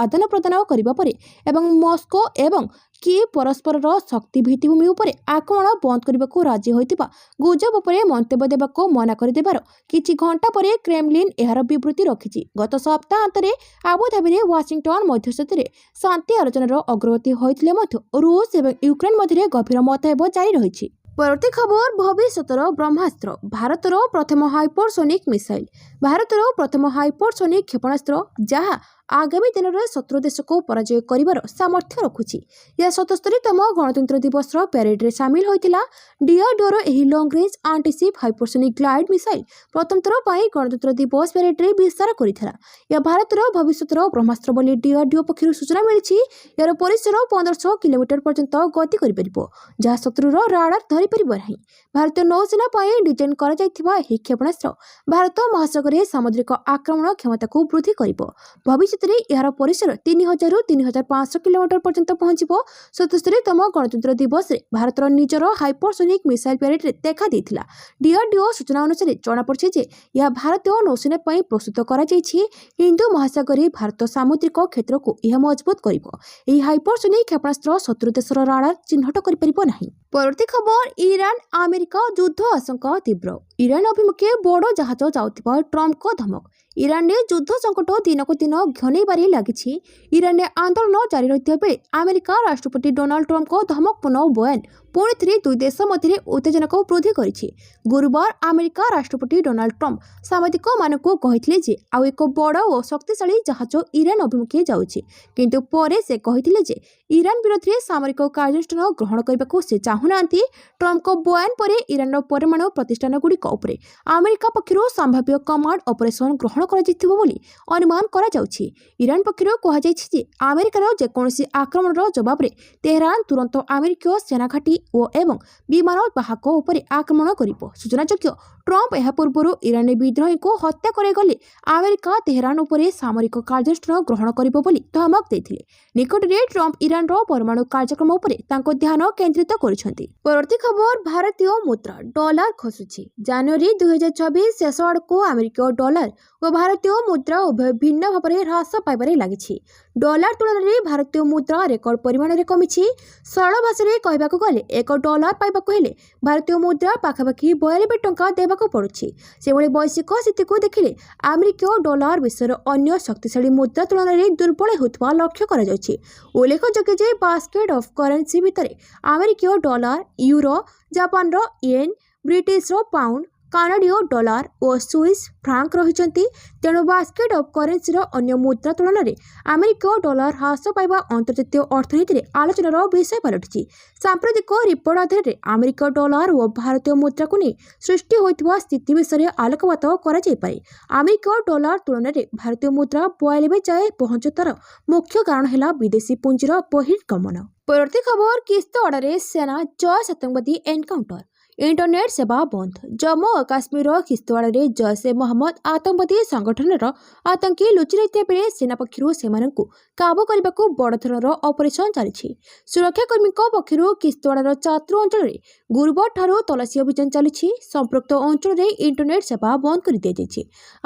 ଆଦାନ ପ୍ରଦାନ କରିବା ପରେ ଏବଂ ମସ୍କୋ ଏବଂ କିଏ ପରସ୍ପରର ଶକ୍ତି ଭିତ୍ତିଭୂମି ଉପରେ ଆକ୍ରମଣ ବନ୍ଦ କରିବାକୁ ରାଜି ହୋଇଥିବା ଗୁଜବ ଉପରେ ମନ୍ତବ୍ୟ ଦେବାକୁ ମନା କରିଦେବାର କିଛି ଘଣ୍ଟା ପରେ କ୍ରେମଲିନ୍ ଏହାର ବିବୃତ୍ତି ରଖିଛି। ଗତ ସପ୍ତାହାନ୍ତରେ ଆବୁଧାବିରେ ୱାଶିଂଟନ ମଧ୍ୟସ୍ଥତାରେ ଶାନ୍ତି ଆଲୋଚନାର ଅଗ୍ରଗତି ହୋଇଥିଲେ ମଧ୍ୟ ରୁଷ ଏବଂ ୟୁକ୍ରେନ ମଧ୍ୟରେ ଗଭୀର ମତଭେଦ ଜାରି ରହିଛି। ପରବର୍ତ୍ତୀ ଖବର, ଭବିଷ୍ୟତର ବ୍ରହ୍ମାସ୍ତ୍ର, ଭାରତର ପ୍ରଥମ ହାଇପରସୋନିକ ମିସାଇଲ। ଭାରତର ପ୍ରଥମ ହାଇପରସୋନିକ କ୍ଷେପଣାସ୍ତ୍ର, ଯାହା ଆଗାମୀ ଦିନରେ ଶତ୍ରୁ ଦେଶକୁ ପରାଜୟ କରିବାର ସାମର୍ଥ୍ୟ ରଖୁଛି, ଏହା 77ତମ ଗଣତନ୍ତ୍ର ଦିବସର ପ୍ୟାରେଡରେ ସାମିଲ ହୋଇଥିଲା। ଡିଆରଡିଓର ଏହି long range antiship hypersonic glide missile ପ୍ରଥମ ଥର ପାଇଁ ଗଣତନ୍ତ୍ର ଦିବସ ପ୍ୟାରେଡରେ ବିସ୍ତାର କରିଥିଲା। ଏହା ଭାରତର ଭବିଷ୍ୟତର ବ୍ରହ୍ମାସ୍ତ୍ର ବୋଲି ଡିଆରଡିଓ ପକ୍ଷରୁ ସୂଚନା ମିଳିଛି। ଏହାର ପରିସର 1500 କିଲୋମିଟର ପର୍ଯ୍ୟନ୍ତ ଗତି କରିପାରିବ, ଯାହା ଶତ୍ରୁର ରାଡାର ଧରିପାରିବ ନାହିଁ। ଭାରତୀୟ ନୌସେନା ପାଇଁ ଡିଜାଇନ୍ କରାଯାଇଥିବା ଏହି କ୍ଷେପଣାସ୍ତ୍ର ଭାରତ ମହାସାଗରରେ ସାମୁଦ୍ରିକ ଆକ୍ରମଣ କ୍ଷମତାକୁ ବୃଦ୍ଧି କରିବ। ଭବିଷ୍ୟତରେ ଏହାର ପରିସର 3000ରୁ 3500 କିଲୋମିଟର ପର୍ଯ୍ୟନ୍ତ ପହଞ୍ଚିବ। 77ତମ ଗଣତନ୍ତ୍ର ଦିବସରେ ଭାରତର ନିଜର ହାଇପରସୋନିକ ମିସାଇଲ ପ୍ୟାରେଡରେ ଦେଖା ଦେଇଥିଲା। ଡିଆରଡିଓ ସୂଚନା ଅନୁସାରେ ଜଣାପଡ଼ିଛି ଯେ ଏହା ଭାରତୀୟ ନୌସେନା ପାଇଁ ପ୍ରସ୍ତୁତ କରାଯାଇଛି। ହିନ୍ଦୁ ମହାସାଗରରେ ଭାରତ ସାମୁଦ୍ରିକ କ୍ଷେତ୍ରକୁ ଏହା ମଜବୁତ କରିବ। ଏହି ହାଇପରସୋନିକ କ୍ଷେପଣାସ୍ତ୍ର ଶତ୍ରୁ ଦେଶର ରାଡାର ଚିହ୍ନଟ କରିପାରିବ ନାହିଁ। ପରବର୍ତ୍ତୀ ଖବର, ଇରାନ ଆମେରିକା ଯୁଦ୍ଧ ଆଶଙ୍କା ତୀବ୍ର। ଇରାନ ଅଭିମୁଖେ ବଡ଼ ଜାହାଜ ଯାଉଥିବା ଟ୍ରମ୍ପଙ୍କ ଧମକ। ଇରାନରେ ଯୁଦ୍ଧ ସଙ୍କଟ ଦିନକୁ ଦିନ ଘନେଇବାରେ ଲାଗିଛି। ଇରାନରେ ଆନ୍ଦୋଳନ ଜାରି ରହିଥିବା ବେଳେ ଆମେରିକା ରାଷ୍ଟ୍ରପତି ଡୋନାଲ୍ଡ ଟ୍ରମ୍ପଙ୍କ ଧମକପୂର୍ଣ୍ଣ ବୟାନ ପୁଣି ଥରେ ଦୁଇ ଦେଶ ମଧ୍ୟରେ ଉତ୍ତେଜନାକୁ ବୃଦ୍ଧି କରିଛି। ଗୁରୁବାର ଆମେରିକା ରାଷ୍ଟ୍ରପତି ଡୋନାଲ୍ଡ ଟ୍ରମ୍ପ ସାମ୍ବାଦିକମାନଙ୍କୁ କହିଥିଲେ ଯେ ଆଉ ଏକ ବଡ଼ ଓ ଶକ୍ତିଶାଳୀ ଜାହାଜ ଇରାନ ଅଭିମୁଖେ ଯାଉଛି, କିନ୍ତୁ ପରେ ସେ କହିଥିଲେ ଯେ ଇରାନ ବିରୋଧରେ ସାମରିକ କାର୍ଯ୍ୟାନୁଷ୍ଠାନ ଗ୍ରହଣ କରିବାକୁ ସେ ଚାହୁଁନାହାନ୍ତି। ଟ୍ରମ୍ପଙ୍କ ବୟାନ ପରେ ଇରାନର ପରମାଣୁ ପ୍ରତିଷ୍ଠାନଗୁଡ଼ିକ ଉପରେ ଆମେରିକା ପକ୍ଷରୁ ସମ୍ଭାବ୍ୟ କମାଣ୍ଡ ଅପରେସନ ଗ୍ରହଣ କରାଯାଇଥିବ ବୋଲି ଅନୁମାନ କରାଯାଉଛି। ଇରାନ ପକ୍ଷରୁ କୁହାଯାଇଛି ଯେ ଆମେରିକାର ଯେକୌଣସି ଆକ୍ରମଣର ଜବାବରେ ତେହରାନ ତୁରନ୍ତ ଆମେରିକୀୟ ସେନାଘାଟି ଏବଂ ବିମାନ ବାହକ ଉପରେ ଆକ୍ରମଣ କରିବ। ସୂଚନାଯୋଗ୍ୟ, ଟ୍ରମ୍ପ ଏହା ପୂର୍ବରୁ ଇରାନୀ ବିଦ୍ରୋହୀଙ୍କୁ ହତ୍ୟା କରାଗଲେ ଆମେରିକା ତେହରାନ ଉପରେ ସାମରିକ କାର୍ଯ୍ୟାନୁଷ୍ଠାନ ଗ୍ରହଣ କରିବ ବୋଲି ଧମକ ଦେଇଥିଲେ। ନିକଟରେ ଟ୍ରମ୍ପ ଇରାନର ପରମାଣୁ କାର୍ଯ୍ୟକ୍ରମ ଉପରେ ତାଙ୍କ ଧ୍ୟାନ କେନ୍ଦ୍ରିତ କରିଛନ୍ତି। ପରବର୍ତ୍ତୀ ଖବର, ଭାରତୀୟ ମୁଦ୍ରା ଡଲାର ଖସୁଛି। ଜାନୁଆରୀ 2024 ଶେଷ ଆଡ଼କୁ ଆମେରିକୀୟ ଡଲାର ଓ ଭାରତୀୟ ମୁଦ୍ରା ଉଭୟ ଭିନ୍ନ ଭାବରେ ହ୍ରାସ ପାଇବାରେ ଲାଗିଛି। ଡଲାର ତୁଳନାରେ ଭାରତୀୟ ମୁଦ୍ରା ରେକର୍ଡ ପରିମାଣରେ କମିଛି। ସରଳ ଭାଷାରେ କହିବାକୁ ଗଲେ ଏକ ଡଲାର ପାଇବାକୁ ହେଲେ ଭାରତୀୟ ମୁଦ୍ରା ପାଖାପାଖି 92 ଟଙ୍କା ଦେବାକୁ ପଡୁଛି। ସେଭଳି ବୈଶ୍ୱିକ ସ୍ଥିତିକୁ ଦେଖିଲେ ଆମେରିକୀୟ ଡଲାର ବିଶ୍ୱର ଅନ୍ୟ ଶକ୍ତିଶାଳୀ ମୁଦ୍ରା ତୁଳନାରେ ଦୁର୍ବଳ ହେଉଥିବା ଲକ୍ଷ୍ୟ କରାଯାଉଛି। ଉଲ୍ଲେଖଯୋଗ୍ୟ ଯେ ବାସ୍କେଟ୍ ଅଫ୍ କରେନ୍ସି ଭିତରେ ଆମେରିକୀୟ ଡଲାର, ୟୁରୋ, ଜାପାନର ୟେନ୍, ବ୍ରିଟିଶର ପାଉଣ୍ଡ, କାନାଡୀୟ ଡଲାର ଓ ସୁଇସ୍ ଫ୍ରାଙ୍କ ରହିଛନ୍ତି। ତେଣୁ ବାସ୍କେଟ୍ ଅଫ୍ କରେନ୍ସିର ଅନ୍ୟ ମୁଦ୍ରା ତୁଳନାରେ ଆମେରିକୀୟ ଡଲାର ହ୍ରାସ ପାଇବା ଅନ୍ତର୍ଜାତୀୟ ଅର୍ଥନୀତିରେ ଆଲୋଚନାର ବିଷୟ ପାଲଟିଛି। ସାମ୍ପ୍ରତିକ ରିପୋର୍ଟ ଆଧାରରେ ଆମେରିକୀୟ ଡଲାର ଓ ଭାରତୀୟ ମୁଦ୍ରାକୁ ନେଇ ସୃଷ୍ଟି ହୋଇଥିବା ସ୍ଥିତି ବିଷୟରେ ଆଲୋକପାତ କରାଯାଇପାରେ। ଆମେରିକୀୟ ଡଲାର ତୁଳନାରେ ଭାରତୀୟ ମୁଦ୍ରା 92 ଯାଏଁ ପହଞ୍ଚୁତାର ମୁଖ୍ୟ କାରଣ ହେଲା ବିଦେଶୀ ପୁଞ୍ଜିର ବହିର୍ଗମନ। ପରବର୍ତ୍ତୀ ଖବର, କିସ୍ତ ଅର୍ଡରରେ ସେନା ଜୈଶ ଆତଙ୍କବାଦୀ ଏନକାଉଣ୍ଟର। ଇଣ୍ଟରନେଟ୍ ସେବା ବନ୍ଦ। ଜମ୍ମୁ ଓ କାଶ୍ମୀରର କିସ୍ତୱାଡ଼ାରେ ଜୈଶ ମହମ୍ମଦ ଆତଙ୍କବାଦୀ ସଂଗଠନର ଆତଙ୍କୀ ଲୁଚି ରହିଥିବା ବେଳେ ସେନା ପକ୍ଷରୁ ସେମାନଙ୍କୁ କାବୁ କରିବାକୁ ବଡ଼ ଧରଣର ଅପରେସନ ଚାଲିଛି। ସୁରକ୍ଷାକର୍ମୀଙ୍କ ପକ୍ଷରୁ କିସ୍ତୱାଡ଼ାର ଚାତ୍ରୁ ଅଞ୍ଚଳରେ ଗୁରୁବାରଠାରୁ ତଲାସୀ ଅଭିଯାନ ଚାଲିଛି। ସମ୍ପୃକ୍ତ ଅଞ୍ଚଳରେ ଇଣ୍ଟରନେଟ୍ ସେବା ବନ୍ଦ କରିଦିଆଯାଇଛି।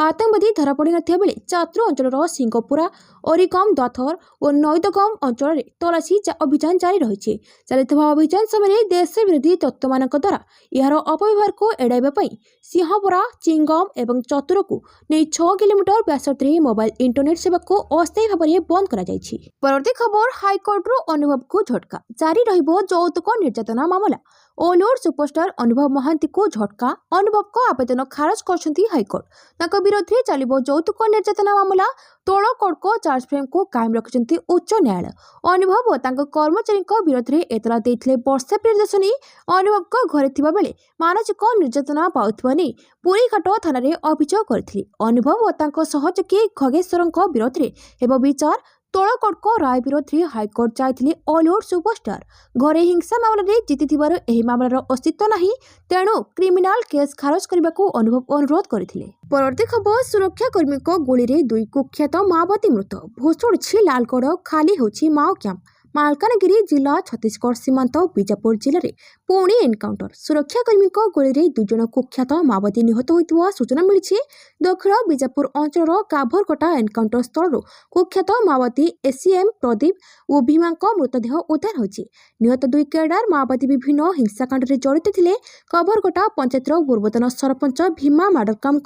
ଆତଙ୍କବାଦୀ ଧରାପଡ଼ିନଥିବା ବେଳେ ଚାତ୍ରୁ ଅଞ୍ଚଳର ସିଙ୍ଗପୁରା, ଅରିଗମ୍, ଦାଥର ଓ ନୈଦଗମ୍ ଅଞ୍ଚଳରେ ତଲାସୀ ଅଭିଯାନ ଜାରି ରହିଛି। ଚାଲିଥିବା ଅଭିଯାନ ସମୟରେ ଦେଶ ବିରୋଧୀ ତତ୍ତ୍ୱମାନଙ୍କ ଦ୍ୱାରା ଏହାର ଅପବ୍ୟବହାରକୁ ଏଡ଼ାଇବା ପାଇଁ ସିଂହପରା, ଚିଙ୍ଗମ୍ ଏବଂ ଚତୁରକୁ ନେଇ 6 କିଲୋମିଟର ବ୍ୟାସାର୍ଦ୍ଧରେ ମୋବାଇଲ ଇଣ୍ଟରନେଟ୍ ସେବାକୁ ଅସ୍ଥାୟୀ ଭାବରେ ବନ୍ଦ କରାଯାଇଛି। ପରବର୍ତ୍ତୀ ଖବର, ହାଇକୋର୍ଟରୁ ଅନୁଭବକୁ ଝଟକା। ଜାରି ରହିବ ଯୌତୁକ ନିର୍ଯାତନା ମାମଲା। ଓଲିଉଡ୍ ସୁପରଷ୍ଟାର ଅନୁଭବ ମହାନ୍ତିଙ୍କୁ ଝଟକା। ଅନୁଭବଙ୍କ ଆବେଦନ ଖାରଜ କରିଛନ୍ତି ହାଇକୋର୍ଟ। ତାଙ୍କ ବିରୋଧରେ ଚାଲିବ ଯୌତୁକ ନିର୍ଯାତନା ମାମଲା। ତଳ କୋର୍ଟଙ୍କ ଚାର୍ଜ ଫ୍ରେମ୍କୁ କାଏମ ରଖିଛନ୍ତି ଉଚ୍ଚ ନ୍ୟାୟାଳୟ। ଅନୁଭବ ଓ ତାଙ୍କ କର୍ମଚାରୀଙ୍କ ବିରୋଧରେ ଏତଲା ଦେଇଥିଲେ ବର୍ଷା ପ୍ରିୟଦର୍ଶିନୀ। ଅନୁଭବଙ୍କ ଘରେ ଥିବା ବେଳେ ମାନସିକ ନିର୍ଯାତନା ପାଉଥିବା ନେଇ ପୁରୀଘାଟ ଥାନାରେ ଅଭିଯୋଗ କରିଥିଲେ। ଅନୁଭବ ଓ ତାଙ୍କ ସହଯୋଗୀ ଖଗେଶ୍ୱରଙ୍କ ବିରୋଧରେ ହେବ ବିଚାର। ତଳ କୋର୍ଟଙ୍କ ରାୟ ବିରୋଧରେ ହାଇକୋର୍ଟ ଯାଇଥିଲେ ଅଲିଉଡ୍ ସୁପରଷ୍ଟାର। ଘରେ ହିଂସା ମାମଲାରେ ଜିତିଥିବାରୁ ଏହି ମାମଲାର ଅସ୍ତିତ୍ୱ ନାହିଁ, ତେଣୁ କ୍ରିମିନାଲ କେସ୍ ଖାରଜ କରିବାକୁ ଅନୁଭବ ଅନୁରୋଧ କରିଥିଲେ। ପରବର୍ତ୍ତୀ ଖବର, ସୁରକ୍ଷାକର୍ମୀଙ୍କ ଗୁଳିରେ 2 କୁଖ୍ୟାତ ମାଓବାଦୀ ମୃତ। ଭୁଷୁଡୁଛି ଲାଲଗଡ଼, ଖାଲି ହେଉଛି ମାଓ କ୍ୟାମ୍ପ। ମାଲକାନଗିରି ଜିଲ୍ଲା ଛତିଶଗଡ଼ ସୀମାନ୍ତ ବିଜାପୁର ଜିଲ୍ଲାରେ पुणी एनकाउंटर सुरक्षाकर्मी गोली दुई जन कुख्यात माओवादी निहत होता सूचना मिली। दक्षिण बीजापुर अंचल काभरकटा एनकाउंटर स्थल कुख्यात माओवादी एसीएम प्रदीप और भीमा मृतदेह उद्धार होती। निहत दुई कैडर माओवादी विभिन्न हिंसाकांड में जड़ित थे। काभरकटा पंचायतर पूर्वतन सरपंच भीमा माडरकाम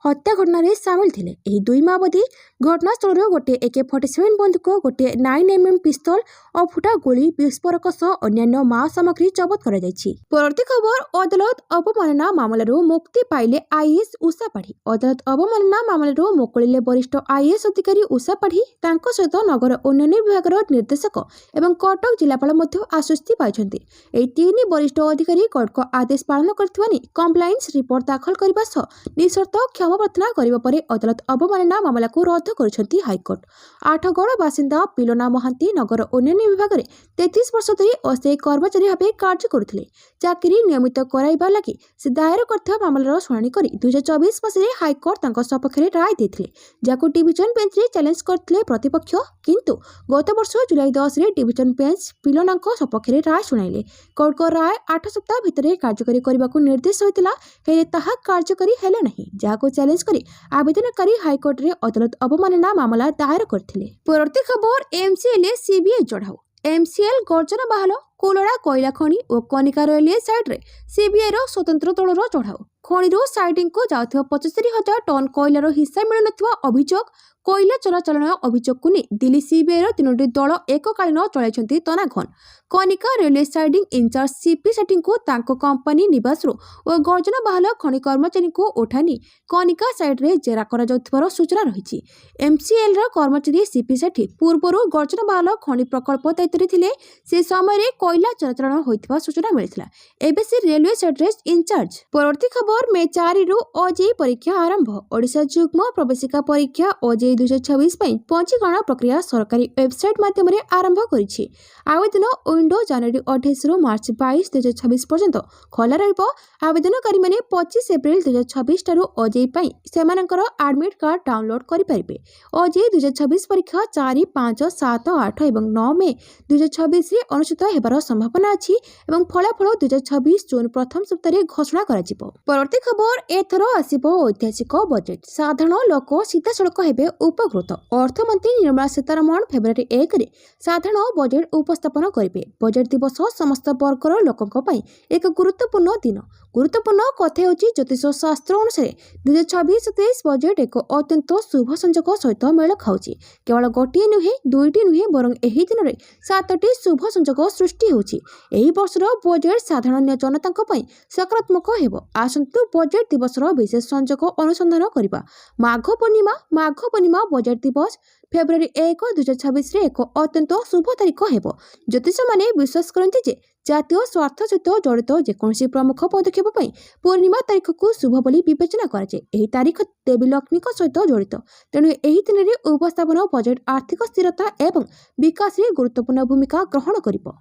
हत्या घटना सामिल थे। यह दुई माओवादी घटनास्थल गोटे AK-47 बंदूक, गोटे 9mm पिस्तल और फुटा गोली विस्फोरक सह अन्य माओ सामग्री जबत कर। परवर्ती खबर अदालत अवमानना मामलू मुक्ति पाइले आईएएस उषा पाढ़ी। अदालत अवमानना मामलू मुकुलिले वरिष्ठ आईएएस अधिकारी उषा पाढ़ी। सहित नगर उन्नयन विभाग निर्देशक एवं कटक जिलापाल आश्वस्ति पाइछन्ति। एही तीन वरिष्ठ अधिकारी कोर्ट आदेश पालन करथिबानी कंप्लायंस रिपोर्ट दाखल करबा सह निशर्त क्षमा प्रार्थना करबा परे अदालत अवमानना मामला को रद्द करछन्ति हाईकोर्ट। आठगड़ बासिंदा पिलोना महांती नगर उन्नयन विभाग में 33 वर्ष धरी अस्थायी कर्मचारी भाव कार्य करुଥିଲେ। चाकरी नियमित कराइबा लगी से दायर करथिबा मामलार शुणाणी करी 2024 मसीह हाईकोर्ट तांको सपक्ष में राय देथिले, जाको डिविजन बेंच रे चैलेंज करथिले प्रतिपक्ष। किंतु गत वर्ष जुलाई 10 रे डिविजन बेंच पिलोनांको सपक्ष में राय शुणाइले। कोर्ट को राय 8 सप्ताह भितर कार्यकारी करने को निर्देश होइतिला, हेले ताहा कार्यकारी हेले नहीं, जाको चैलेंज करी आवेदनकारी हाईकोर्ट रे अदालत अवमानना मामला दायर करथिले। परवर्ती खबर एमसीएल सीबीआई चढ़ाऊ। एमसीएल गर्जन बाहल कोलड़ा कोयला खनि और कनिका रेलवे साइड रे सीबीआई रो स्वतंत्र दलर चढ़ाऊ। खनि साइडिंग को जाउथिबा 75,000 टन कोयलार हिस्सा मिलुनथिबा अभियोग। कोयला चोराचालाण अभियोग को नहीं दिल्ली सीबीआई रो 3टी दल एककालीन चलाइछन्ति तनाघन। Kanika railway siding incharge CP Sethi को तांको कंपनी निवास और गर्जन बाहल खनि कर्मचारी को उठानी कनिका साइड रे जेरा करा जाउथिबार सूचना रही। एमसीएल रो कर्मचारी सीपी सेठी पूर्वरु गर्जन बाहल खनि प्रकल्प दायित्व थिले। से समय रे कोयला चोराचालाण होइथिबा सूचना मिलिथिला। एबे से रेलवे साइड रे इंचार्ज। परवर्ती खबर मे 4 रु ओजेई परीक्षा आरंभ। ओडिशा युग्म प्रवेशिका परीक्षा ओजेई 2026 पंजीकरण प्रक्रिया सरकारी वेबसाइट माध्यम आरंभ करिछि। आवेदन विंडो जनवरी 28 रु मार्च 22 2026 पर्यंत खोला रहिबो। आवेदनकारी माने 25 एप्रिल 2026 ठारू ओजेई पई सेमानकर एडमिट कार्ड डाउनलोड करि परिबे। ओजेई 2026 परीक्षा 4, 5, 7, 8 एवं 9 मे 2026 रे अनुष्ठित हेबार संभावना अछि एवं फलाफल 2026 जून प्रथम सप्ताह घोषणा करा जिवो। परवर्ती खबर एथर आसिबो ऐतिहासिक बजेट। साधारण लोक सीधासड़क हेबे उपकृत। अर्थमंत्री निर्मला सीतारमण फेब्रुआरी 1 रे साधारण बजेट उपस्थापन करिबे। बजेट दिवस समस्त वर्गर लोकंक पई एक गुरुत्वपूर्ण दिन। गुरुत्वपूर्ण कथा होची ज्योतिष शास्त्र अनुसार 2026-27 बजेट एक अत्यंत शुभ संजोग सहित मेल खाउची। केवल गोटे नुहे दुईटी नुहे बरं एही दिन रे 7टी शुभ संजोग सृष्टि होची। एही वर्षर बजेट साधारण जनतांक पई सकारात्मक हेबो। आसंतु बजेट दिवसर विशेष संजोग अनुसंधान करिबा। माघ पूर्णिमा बजेट दिवस फेब्रुआरी 1 2026 रे एक अत्यंत शुभ तारीख हेबो। ज्योतिष माने विश्वास करନ୍ତି जे जातीय स्वार्थ सहित जड़ित जेकोसी प्रमुख पदक्षेप पई पूर्णिमा तारीख को शुभ बोली विवेचना कराए। एही तारीख देवी लक्ष्मी सहित जड़ित, तेणु एही दिन रे उपस्थापन बजेट आर्थिक स्थिरता एवं विकास रे गुरुत्वपूर्ण भूमिका ग्रहण करिबो।